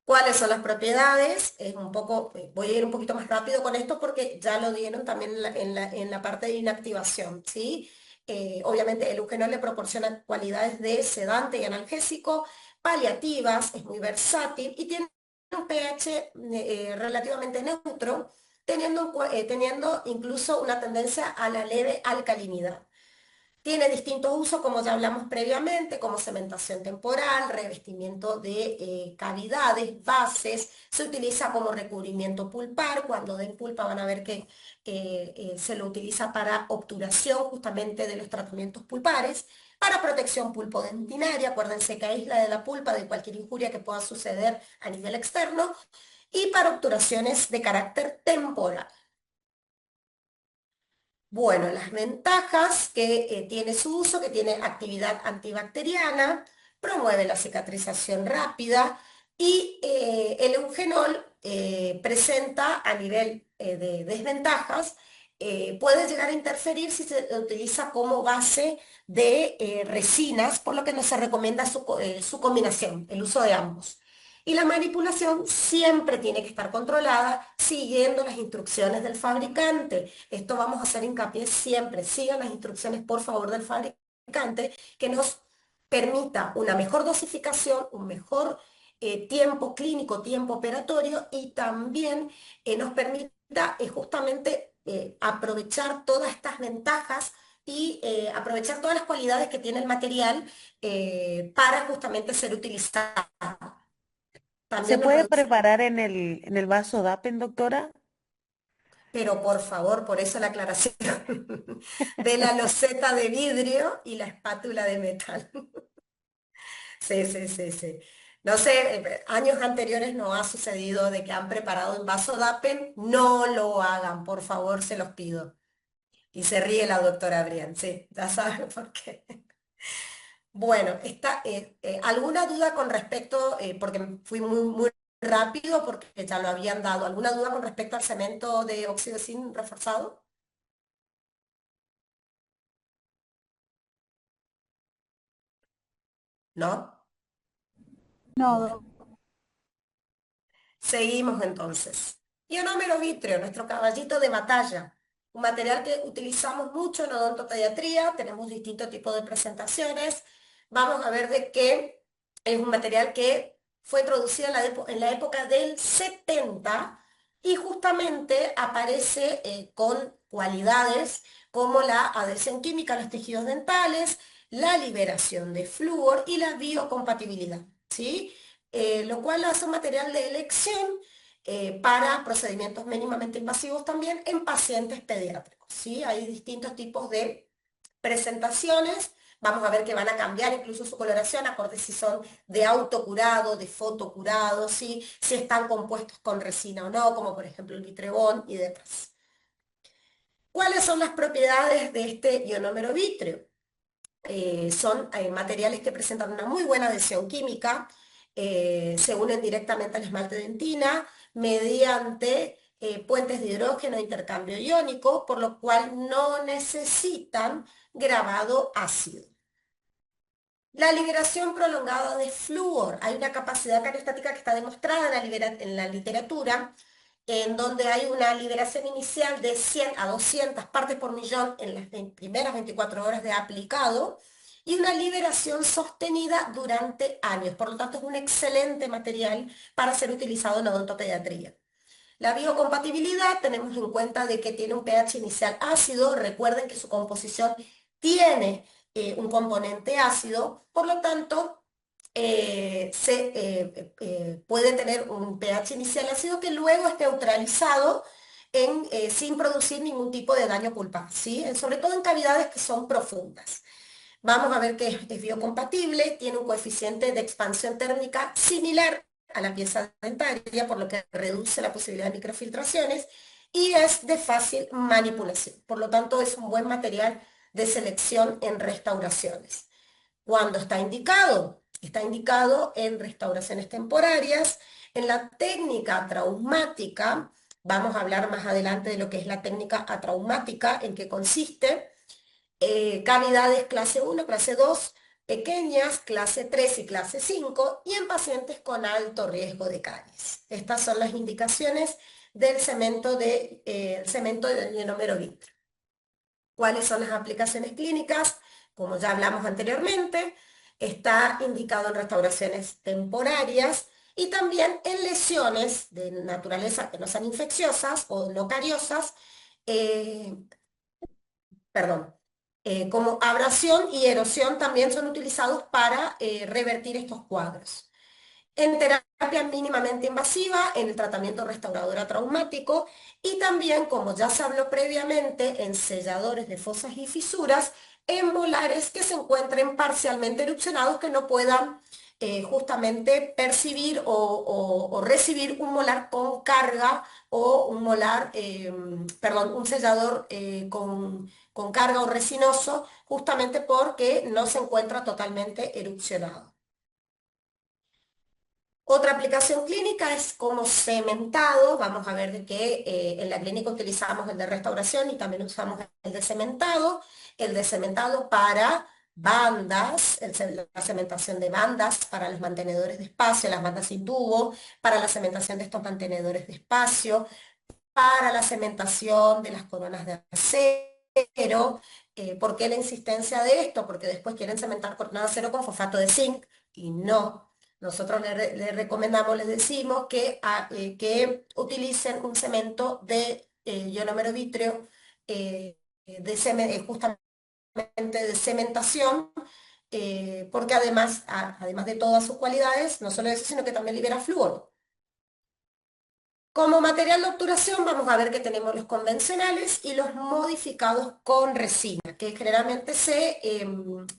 ¿Cuáles son las propiedades? Es un poco, voy a ir un poquito más rápido con esto porque ya lo dieron también en la parte de inactivación, ¿sí? Obviamente el eugenol le proporciona cualidades de sedante y analgésico, paliativas, es muy versátil y tiene un pH relativamente neutro, teniendo incluso una tendencia a la leve alcalinidad. Tiene distintos usos, como ya hablamos previamente, como cementación temporal, revestimiento de cavidades, bases. Se utiliza como recubrimiento pulpar. Cuando den pulpa van a ver que se lo utiliza para obturación justamente de los tratamientos pulpares. Para protección pulpodentinaria, acuérdense que aísla de la pulpa de cualquier injuria que pueda suceder a nivel externo. Y para obturaciones de carácter temporal. Bueno, las ventajas que tiene su uso, que tiene actividad antibacteriana, promueve la cicatrización rápida y el eugenol presenta a nivel de desventajas, puede llegar a interferir si se utiliza como base de resinas, por lo que no se recomienda su combinación, el uso de ambos. Y la manipulación siempre tiene que estar controlada siguiendo las instrucciones del fabricante. Esto vamos a hacer hincapié siempre. Sigan las instrucciones, por favor, del fabricante que nos permita una mejor dosificación, un mejor tiempo clínico, tiempo operatorio y también nos permita justamente aprovechar todas estas ventajas y aprovechar todas las cualidades que tiene el material para justamente ser utilizado. ¿Se También nos puede reduce, preparar en el vaso DAPEN, doctora? pero por favor, por eso la aclaración de la loseta de vidrio y la espátula de metal. Sí, sí, sí, sí. No sé, años anteriores no ha sucedido de que han preparado en vaso DAPEN, no lo hagan, por favor, se los pido. Y se ríe la doctora Brian, sí, ya saben por qué. Bueno, ¿alguna duda con respecto, porque fui muy rápido porque ya lo habían dado, ¿alguna duda con respecto al cemento de óxido de zinc reforzado? ¿No? No, Bueno. Seguimos entonces. Ionómero vítreo, nuestro caballito de batalla, un material que utilizamos mucho en odontopediatría, tenemos distintos tipos de presentaciones. Vamos a ver de qué es un material que fue introducido en la época del 70 y justamente aparece con cualidades como la adhesión química a los tejidos dentales, la liberación de flúor y la biocompatibilidad, ¿sí? Lo cual hace un material de elección para procedimientos mínimamente invasivos también en pacientes pediátricos, ¿sí? Hay distintos tipos de presentaciones, vamos a ver que van a cambiar incluso su coloración, acorde si son de autocurado, de fotocurado, ¿sí? Si están compuestos con resina o no, como por ejemplo el vitrebón y demás. ¿Cuáles son las propiedades de este ionómero vítreo? Son materiales que presentan una muy buena adhesión química, se unen directamente al esmalte dentina mediante puentes de hidrógeno e intercambio iónico, por lo cual no necesitan grabado ácido. La liberación prolongada de flúor. Hay una capacidad cariostática que está demostrada en la literatura, en donde hay una liberación inicial de 100 a 200 partes por millón en las primeras 24 horas de aplicado y una liberación sostenida durante años. Por lo tanto, es un excelente material para ser utilizado en odontopediatría. La biocompatibilidad, tenemos en cuenta de que tiene un pH inicial ácido, recuerden que su composición tiene un componente ácido, por lo tanto, puede tener un pH inicial ácido que luego es neutralizado sin producir ningún tipo de daño pulpar, ¿sí? Sobre todo en cavidades que son profundas. Vamos a ver que es biocompatible, tiene un coeficiente de expansión térmica similar a la pieza dentaria, por lo que reduce la posibilidad de microfiltraciones y es de fácil manipulación. Por lo tanto, es un buen material de selección en restauraciones. ¿Cuándo está indicado? Está indicado en restauraciones temporarias, en la técnica traumática. Vamos a hablar más adelante de lo que es la técnica atraumática, en qué consiste cavidades clase 1, clase 2, pequeñas, clase 3 y clase 5, y en pacientes con alto riesgo de caries. Estas son las indicaciones del cemento de ionómero vítreo. ¿Cuáles son las aplicaciones clínicas? Como ya hablamos anteriormente, está indicado en restauraciones temporarias y también en lesiones de naturaleza que no sean infecciosas o no cariosas, eh, perdón, como abrasión y erosión también son utilizados para revertir estos cuadros. En terapia mínimamente invasiva, en el tratamiento restaurador traumático y también, como ya se habló previamente, en selladores de fosas y fisuras, en molares que se encuentren parcialmente erupcionados que no puedan justamente percibir o recibir un molar con carga o un molar, perdón, un sellador con carga o resinoso, justamente porque no se encuentra totalmente erupcionado. Otra aplicación clínica es como cementado. Vamos a ver de que en la clínica utilizamos el de restauración y también usamos el de cementado. El de cementado para bandas, la cementación de bandas para los mantenedores de espacio, las bandas sin tubo, para la cementación de estos mantenedores de espacio, para la cementación de las coronas de acero. ¿Por qué la insistencia de esto? Porque después quieren cementar coronas de acero con fosfato de zinc y no. Nosotros le recomendamos, les decimos que utilicen un cemento de ionómero vítreo justamente de cementación, porque además de todas sus cualidades, no solo eso, sino que también libera flúor. Como material de obturación vamos a ver que tenemos los convencionales y los modificados con resina, que generalmente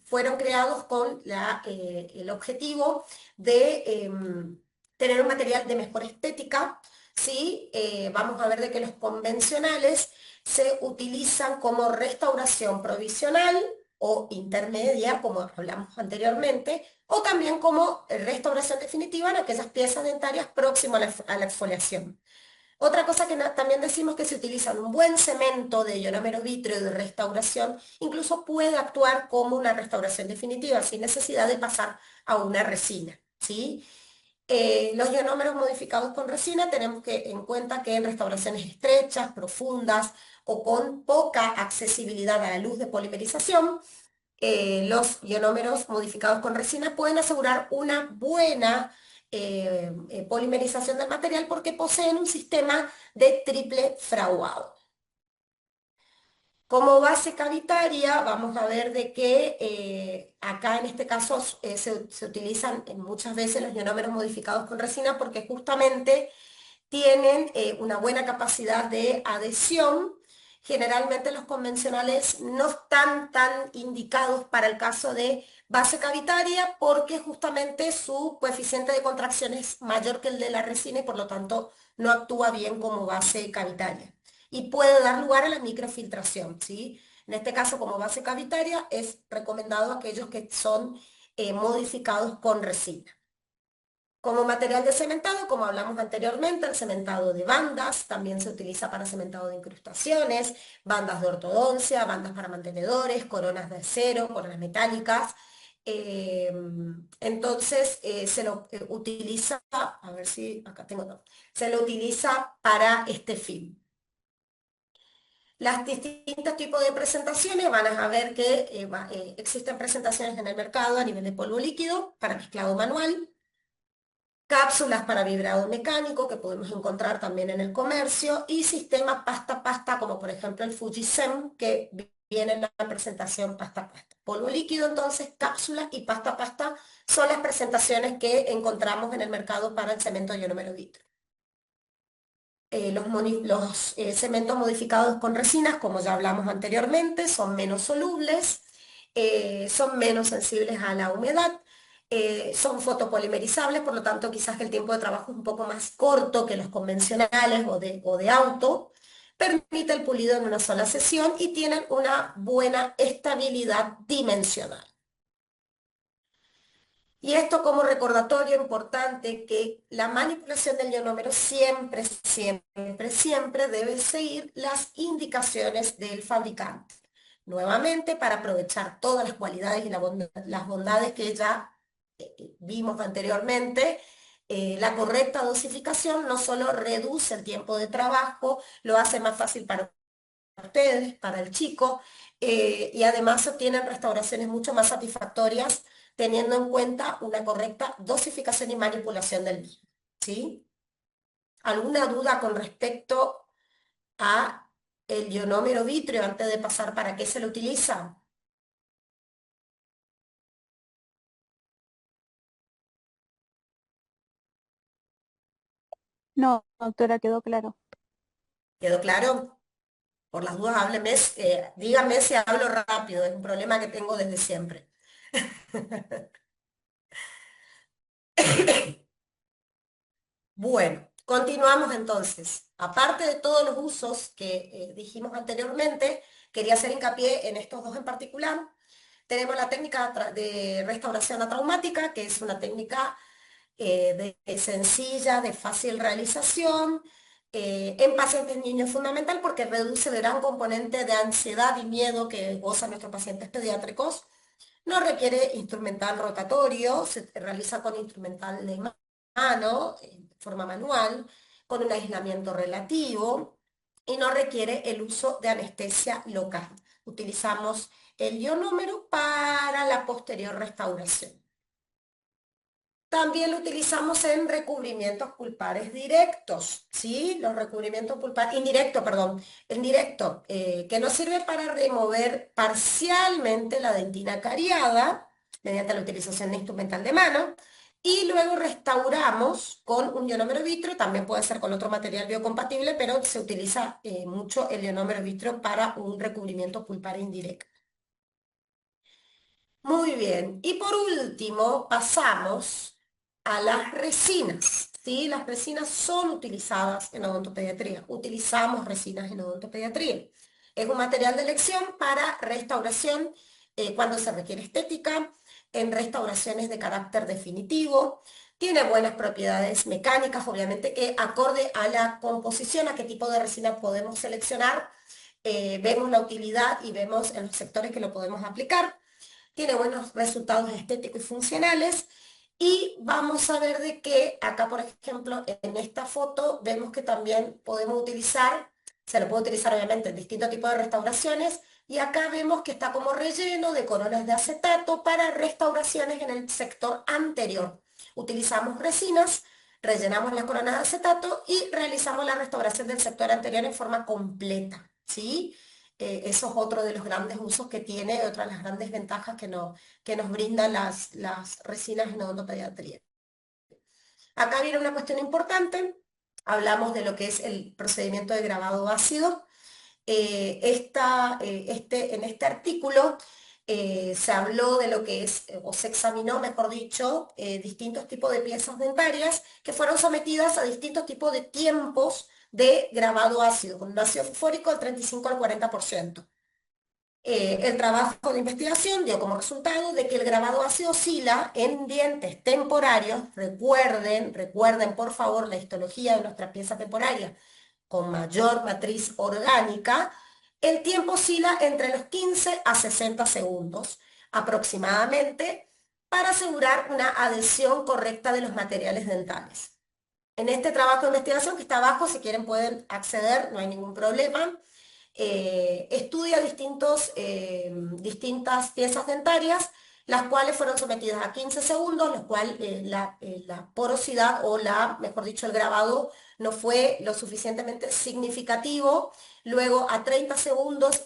fueron creados con el objetivo de tener un material de mejor estética, ¿sí? Vamos a ver de que los convencionales se utilizan como restauración provisional o intermedia, como hablamos anteriormente, o también como restauración definitiva en aquellas piezas dentarias próximas a la exfoliación. Otra cosa que también decimos que se utiliza un buen cemento de ionómero vítreo de restauración, incluso puede actuar como una restauración definitiva sin necesidad de pasar a una resina, ¿sí? Los ionómeros modificados con resina tenemos que en cuenta que en restauraciones estrechas, profundas o con poca accesibilidad a la luz de polimerización, los ionómeros modificados con resina pueden asegurar una buena polimerización del material porque poseen un sistema de triple fraguado. Como base cavitaria, vamos a ver de que acá en este caso se utilizan muchas veces los ionómeros modificados con resina porque justamente tienen una buena capacidad de adhesión. Generalmente los convencionales no están tan indicados para el caso de base cavitaria porque justamente su coeficiente de contracción es mayor que el de la resina y por lo tanto no actúa bien como base cavitaria. Y puede dar lugar a la microfiltración, ¿sí? En este caso, como base cavitaria, es recomendado aquellos que son modificados con resina. Como material de cementado, como hablamos anteriormente, el cementado de bandas también se utiliza para cementado de incrustaciones, bandas de ortodoncia, bandas para mantenedores, coronas de acero, coronas metálicas. Eh, entonces se lo utiliza, a ver si acá tengo, no, se lo utiliza para este fin. Las distintos tipos de presentaciones van a ver que existen presentaciones en el mercado a nivel de polvo líquido para mezclado manual, cápsulas para vibrado mecánico que podemos encontrar también en el comercio y sistemas pasta-pasta como por ejemplo el Fujisem que viene en la presentación pasta-pasta. Polvo líquido entonces, cápsulas y pasta-pasta son las presentaciones que encontramos en el mercado para el cemento ionómero vítreo. Los cementos modificados con resinas, como ya hablamos anteriormente, son menos solubles, son menos sensibles a la humedad, son fotopolimerizables, por lo tanto quizás el tiempo de trabajo es un poco más corto que los convencionales o de auto, permite el pulido en una sola sesión y tienen una buena estabilidad dimensional. Y esto como recordatorio importante que la manipulación del ionómero siempre, siempre, siempre debe seguir las indicaciones del fabricante. Nuevamente, para aprovechar todas las cualidades y las bondades que ya vimos anteriormente, la correcta dosificación no solo reduce el tiempo de trabajo, lo hace más fácil para ustedes, para el chico, y además obtienen restauraciones mucho más satisfactorias teniendo en cuenta una correcta dosificación y manipulación del mismo. ¿Sí? ¿Alguna duda con respecto a el ionómero vítreo antes de pasar para qué se lo utiliza? No, doctora, quedó claro. ¿Quedó claro? Por las dudas, hábleme, dígame si hablo rápido, es un problema que tengo desde siempre. Bueno, continuamos entonces. Aparte de todos los usos que dijimos anteriormente, quería hacer hincapié en estos dos en particular. Tenemos la técnica de restauración atraumática, que es una técnica sencilla, de fácil realización, en pacientes niños fundamental porque reduce el gran componente de ansiedad y miedo que gozan nuestros pacientes pediátricos. No requiere instrumental rotatorio, se realiza con instrumental de mano, de forma manual, con un aislamiento relativo y no requiere el uso de anestesia local. Utilizamos el ionómero para la posterior restauración. También lo utilizamos en recubrimientos pulpares directos, ¿sí? Los recubrimientos pulpares, indirecto, perdón, en directo, que nos sirve para remover parcialmente la dentina cariada mediante la utilización de instrumental de mano y luego restauramos con un ionómero vítreo, también puede ser con otro material biocompatible, pero se utiliza mucho el ionómero vítreo para un recubrimiento pulpar indirecto. Muy bien, y por último pasamos a las resinas. ¿sí? Las resinas son utilizadas en odontopediatría. Utilizamos resinas en odontopediatría. Es un material de elección para restauración cuando se requiere estética, en restauraciones de carácter definitivo. Tiene buenas propiedades mecánicas, obviamente que acorde a la composición, a qué tipo de resina podemos seleccionar, vemos la utilidad y vemos en los sectores que lo podemos aplicar. Tiene buenos resultados estéticos y funcionales. Y vamos a ver de que acá, por ejemplo, en esta foto vemos que también podemos utilizar, se lo puede utilizar obviamente en distintos tipos de restauraciones, y acá vemos que está como relleno de coronas de acetato para restauraciones en el sector anterior. Utilizamos resinas, rellenamos las coronas de acetato y realizamos la restauración del sector anterior en forma completa, ¿sí? Eso es otro de los grandes usos que tiene, otra de las grandes ventajas que nos brindan las resinas en odontopediatría. Acá viene una cuestión importante, hablamos de lo que es el procedimiento de grabado ácido. En este artículo se habló de lo que es, o se examinó, mejor dicho, distintos tipos de piezas dentarias que fueron sometidas a distintos tipos de tiempos de grabado ácido, con un ácido fosfórico del 35 al 40%. El trabajo de investigación dio como resultado de que el grabado ácido oscila en dientes temporarios. Recuerden por favor la histología de nuestra pieza temporaria con mayor matriz orgánica. El tiempo oscila entre los 15 a 60 segundos aproximadamente para asegurar una adhesión correcta de los materiales dentales. En este trabajo de investigación que está abajo, si quieren pueden acceder, no hay ningún problema. Estudia distintas piezas dentarias, las cuales fueron sometidas a 15 segundos, los cuales la porosidad o mejor dicho, el grabado no fue lo suficientemente significativo. Luego a 30 segundos,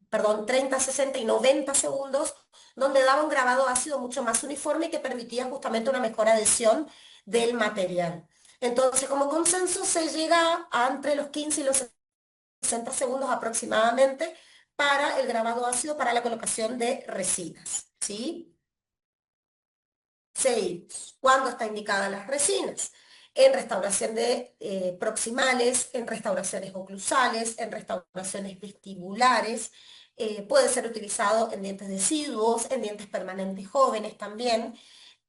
perdón, 30, 60 y 90 segundos, donde daba un grabado ácido mucho más uniforme y que permitía justamente una mejor adhesión del material. Entonces, como consenso, se llega a entre los 15 y los 60 segundos aproximadamente para el grabado ácido para la colocación de resinas, ¿sí? Seguimos. ¿Cuándo está indicada las resinas? En restauración de proximales, en restauraciones oclusales, en restauraciones vestibulares. Puede ser utilizado en dientes deciduos, en dientes permanentes jóvenes también,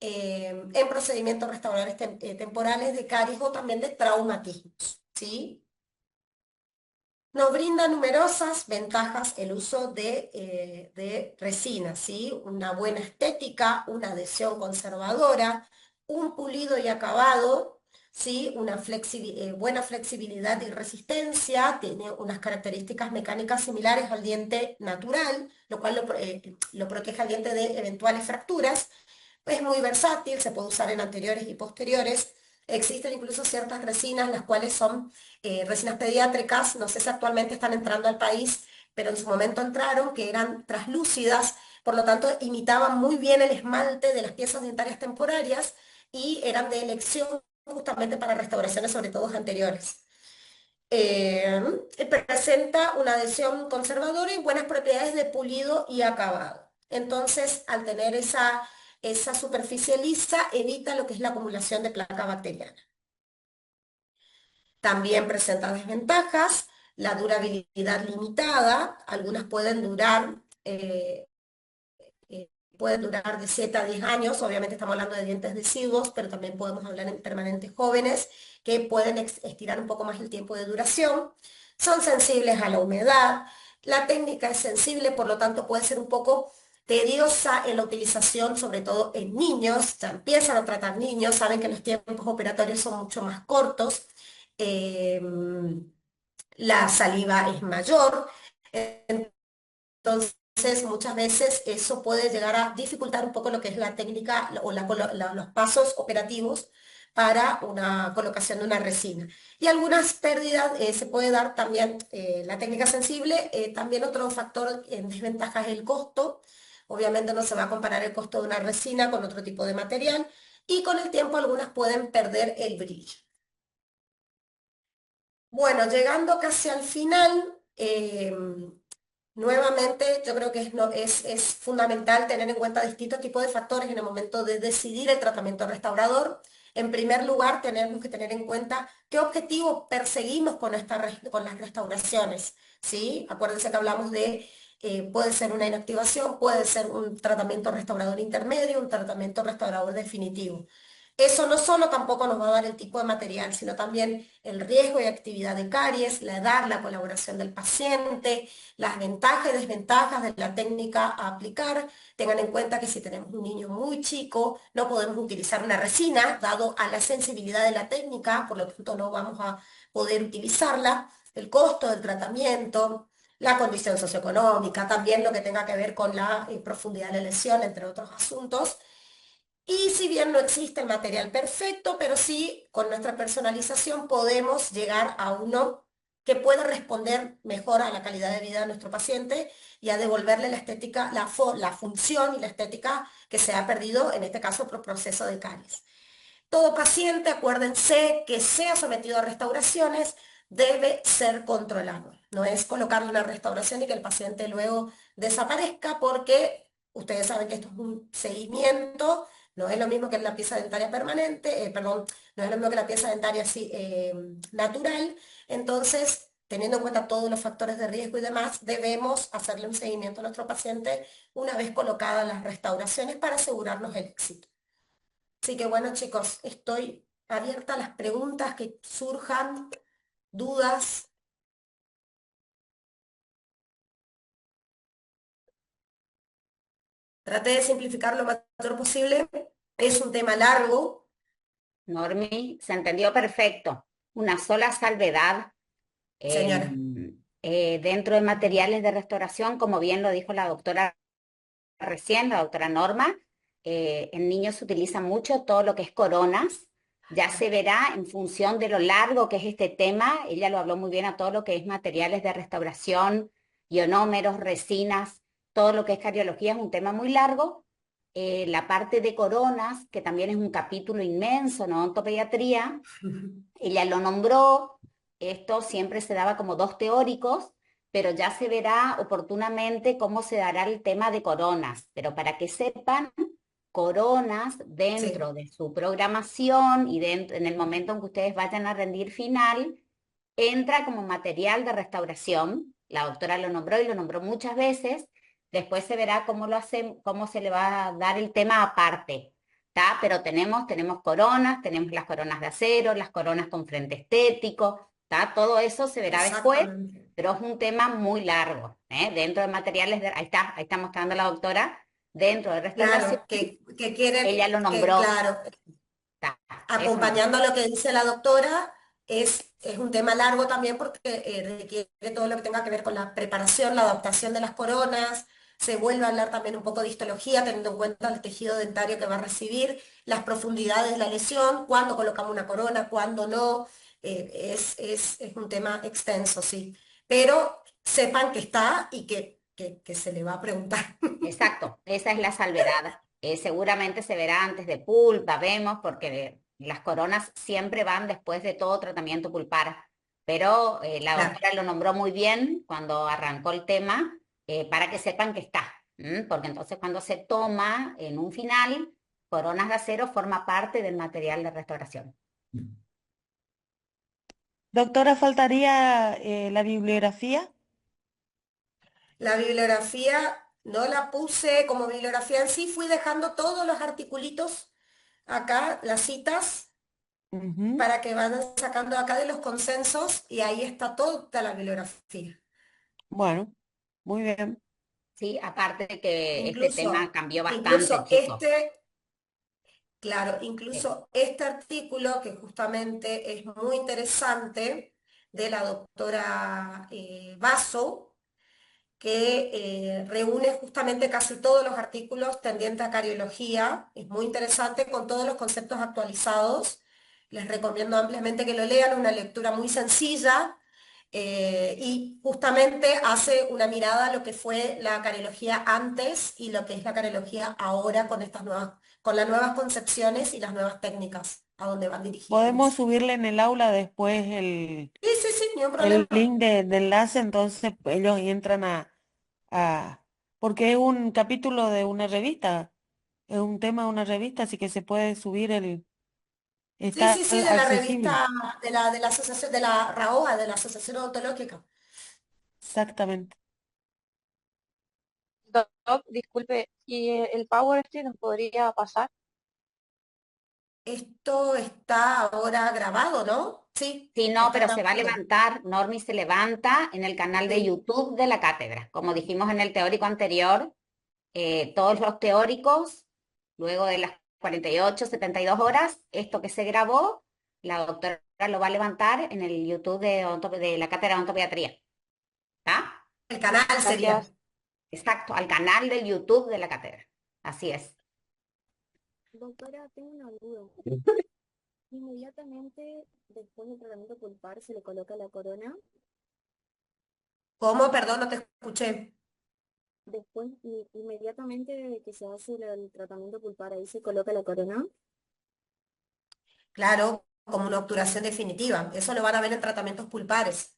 en procedimientos restauradores temporales de caries o también de traumatismos, ¿sí? Nos brinda numerosas ventajas el uso de resina, ¿sí? Una buena estética, una adhesión conservadora, un pulido y acabado, ¿sí? Una buena flexibilidad y resistencia, tiene unas características mecánicas similares al diente natural, lo cual lo protege al diente de eventuales fracturas. Es muy versátil, se puede usar en anteriores y posteriores. Existen incluso ciertas resinas, las cuales son resinas pediátricas, no sé si actualmente están entrando al país, pero en su momento entraron, que eran translúcidas, por lo tanto imitaban muy bien el esmalte de las piezas dentarias temporarias y eran de elección justamente para restauraciones, sobre todo anteriores. Presenta una adhesión conservadora y buenas propiedades de pulido y acabado. Entonces, al tener esa superficie lisa, evita lo que es la acumulación de placa bacteriana. También presenta desventajas, la durabilidad limitada, algunas pueden durar de 7 a 10 años, obviamente estamos hablando de dientes deciduos, pero también podemos hablar en permanentes jóvenes que pueden estirar un poco más el tiempo de duración. Son sensibles a la humedad, la técnica es sensible, por lo tanto puede ser un poco tediosa en la utilización, sobre todo en niños, ya empiezan a tratar niños, saben que los tiempos operatorios son mucho más cortos, la saliva es mayor, entonces muchas veces eso puede llegar a dificultar un poco lo que es la técnica o los pasos operativos para una colocación de una resina. Y algunas pérdidas se puede dar también la técnica sensible. También otro factor en desventaja es el costo. Obviamente no se va a comparar el costo de una resina con otro tipo de material y con el tiempo algunas pueden perder el brillo. Bueno, llegando casi al final, nuevamente yo creo que es fundamental tener en cuenta distintos tipos de factores en el momento de decidir el tratamiento restaurador. En primer lugar, tenemos que tener en cuenta qué objetivo perseguimos con con las restauraciones, ¿sí? Acuérdense que hablamos de, puede ser una inactivación, puede ser un tratamiento restaurador intermedio, un tratamiento restaurador definitivo. Eso no solo tampoco nos va a dar el tipo de material, sino también el riesgo y actividad de caries, la edad, la colaboración del paciente, las ventajas y desventajas de la técnica a aplicar. Tengan en cuenta que si tenemos un niño muy chico, no podemos utilizar una resina, dado a la sensibilidad de la técnica, por lo tanto no vamos a poder utilizarla. El costo del tratamiento, la condición socioeconómica, también lo que tenga que ver con la profundidad de la lesión, entre otros asuntos. Y si bien no existe el material perfecto, pero sí con nuestra personalización podemos llegar a uno que pueda responder mejor a la calidad de vida de nuestro paciente y a devolverle la estética, la función y la estética que se ha perdido, en este caso por proceso de caries. Todo paciente, acuérdense, que sea sometido a restauraciones debe ser controlado. No es colocarle una restauración y que el paciente luego desaparezca porque ustedes saben que esto es un seguimiento, no es lo mismo que la pieza dentaria permanente, perdón, no es lo mismo que la pieza dentaria así, natural. Entonces, teniendo en cuenta todos los factores de riesgo y demás, debemos hacerle un seguimiento a nuestro paciente una vez colocadas las restauraciones para asegurarnos el éxito. Así que bueno, chicos, estoy abierta a las preguntas que surjan, dudas. Traté de simplificar lo mayor posible. Es un tema largo, Normi, se entendió perfecto. Una sola salvedad eh, señora. dentro de materiales de restauración, como bien lo dijo la doctora recién, la doctora Norma, en niños se utiliza mucho todo lo que es coronas. Ya se verá en función de lo largo que es este tema. Ella lo habló muy bien a todo lo que es materiales de restauración, ionómeros, resinas, todo lo que es cariología es un tema muy largo. La parte de coronas, que también es un capítulo inmenso, ¿no? Ontopediatría, ella lo nombró, esto siempre se daba como dos teóricos, pero ya se verá oportunamente cómo se dará el tema de coronas. Pero para que sepan, coronas Sí, dentro de su programación y en el momento en que ustedes vayan a rendir final, entra como material de restauración. La doctora lo nombró y lo nombró muchas veces. Después se verá cómo lo hacen, cómo se le va a dar el tema aparte. ¿Tá? Pero tenemos coronas, tenemos las coronas de acero, las coronas con frente estético, ¿tá? Todo eso se verá después, exactamente. pero es un tema muy largo, ¿eh? Dentro de materiales, ahí está mostrando la doctora, dentro de restauración, Claro, que quieren, ella lo que nombró, claro, ¿tá? Eso nomás. acompañando a lo que dice la doctora, es un tema largo también porque requiere todo lo que tenga que ver con la preparación, la adaptación de las coronas. Se vuelve a hablar también un poco de histología, teniendo en cuenta el tejido dentario que va a recibir, las profundidades de la lesión, cuándo colocamos una corona, cuándo no. Es un tema extenso, sí. Pero sepan que está y que se le va a preguntar. Exacto, esa es la salvedad. Seguramente se verá antes de pulpa, vemos, porque las coronas siempre van después de todo tratamiento pulpar. Pero la Claro. doctora lo nombró muy bien cuando arrancó el tema, para que sepan que está. Porque entonces cuando se toma en un final, coronas de acero forma parte del material de restauración. Doctora, faltaría la bibliografía. La bibliografía no la puse como bibliografía en sí, fui dejando todos los articulitos acá, las citas, Ujú. para que vayan sacando acá de los consensos y ahí está toda la bibliografía. Bueno, muy bien. Sí, aparte de que este tema Incluso, cambió bastante, incluso chicos. claro, Eh, incluso este artículo que justamente es muy interesante de la doctora Basso, que reúne justamente casi todos los artículos tendientes a cariología. Es muy interesante con todos los conceptos actualizados. Les recomiendo ampliamente que lo lean, una lectura muy sencilla y justamente hace una mirada a lo que fue la cariología antes y lo que es la cariología ahora con estas nuevas, con las nuevas concepciones y las nuevas técnicas a donde van Podemos dirigidas. subirle en el aula después Sí, sí, sí, ni un el problema. link de enlace, entonces ellos entran porque es un capítulo de una revista, es un tema de una revista, así que se puede subir Sí, está sí, sí, de la accesible. revista, de la asociación, de la RAOA, de la Asociación Odontológica. Exactamente. Doc, disculpe, ¿y el Power este nos podría pasar? Esto está ahora grabado, ¿no? Sí, Sí, no, está pero se va a grabado. levantar, Normi se levanta en el canal de Sí. YouTube de la cátedra. Como dijimos en el teórico anterior, todos los teóricos, luego de las 48, 72 horas, esto que se grabó, la doctora lo va a levantar en el YouTube de la cátedra de odontopediatría. ¿Está? El canal sería. Gracias. Exacto, al canal del YouTube de la cátedra. Así es. Doctora, tengo una duda. Inmediatamente después del tratamiento pulpar se le coloca la corona. ¿Cómo? Perdón, no te escuché. Después, inmediatamente de que se hace el tratamiento pulpar, ahí se coloca la corona. Claro, como una obturación definitiva. Eso lo van a ver en tratamientos pulpares.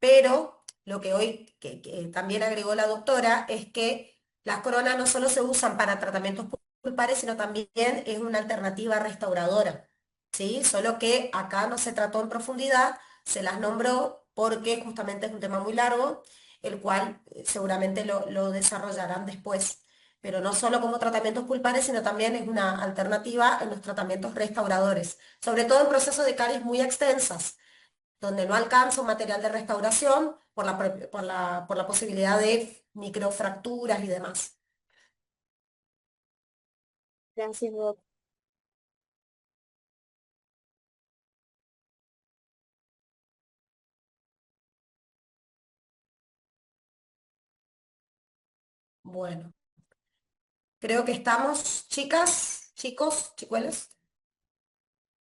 Pero lo que hoy que también agregó la doctora es que las coronas no solo se usan para tratamientos pulpares, sino también es una alternativa restauradora, ¿sí? Solo que acá no se trató en profundidad, se las nombró porque justamente es un tema muy largo, el cual seguramente lo desarrollarán después. Pero no solo como tratamientos pulpares, sino también es una alternativa en los tratamientos restauradores, sobre todo en procesos de caries muy extensas donde no alcanza un material de restauración por la posibilidad de microfracturas y demás. Gracias, doc. Bueno, creo que estamos, chicas, chicos, chicuelos.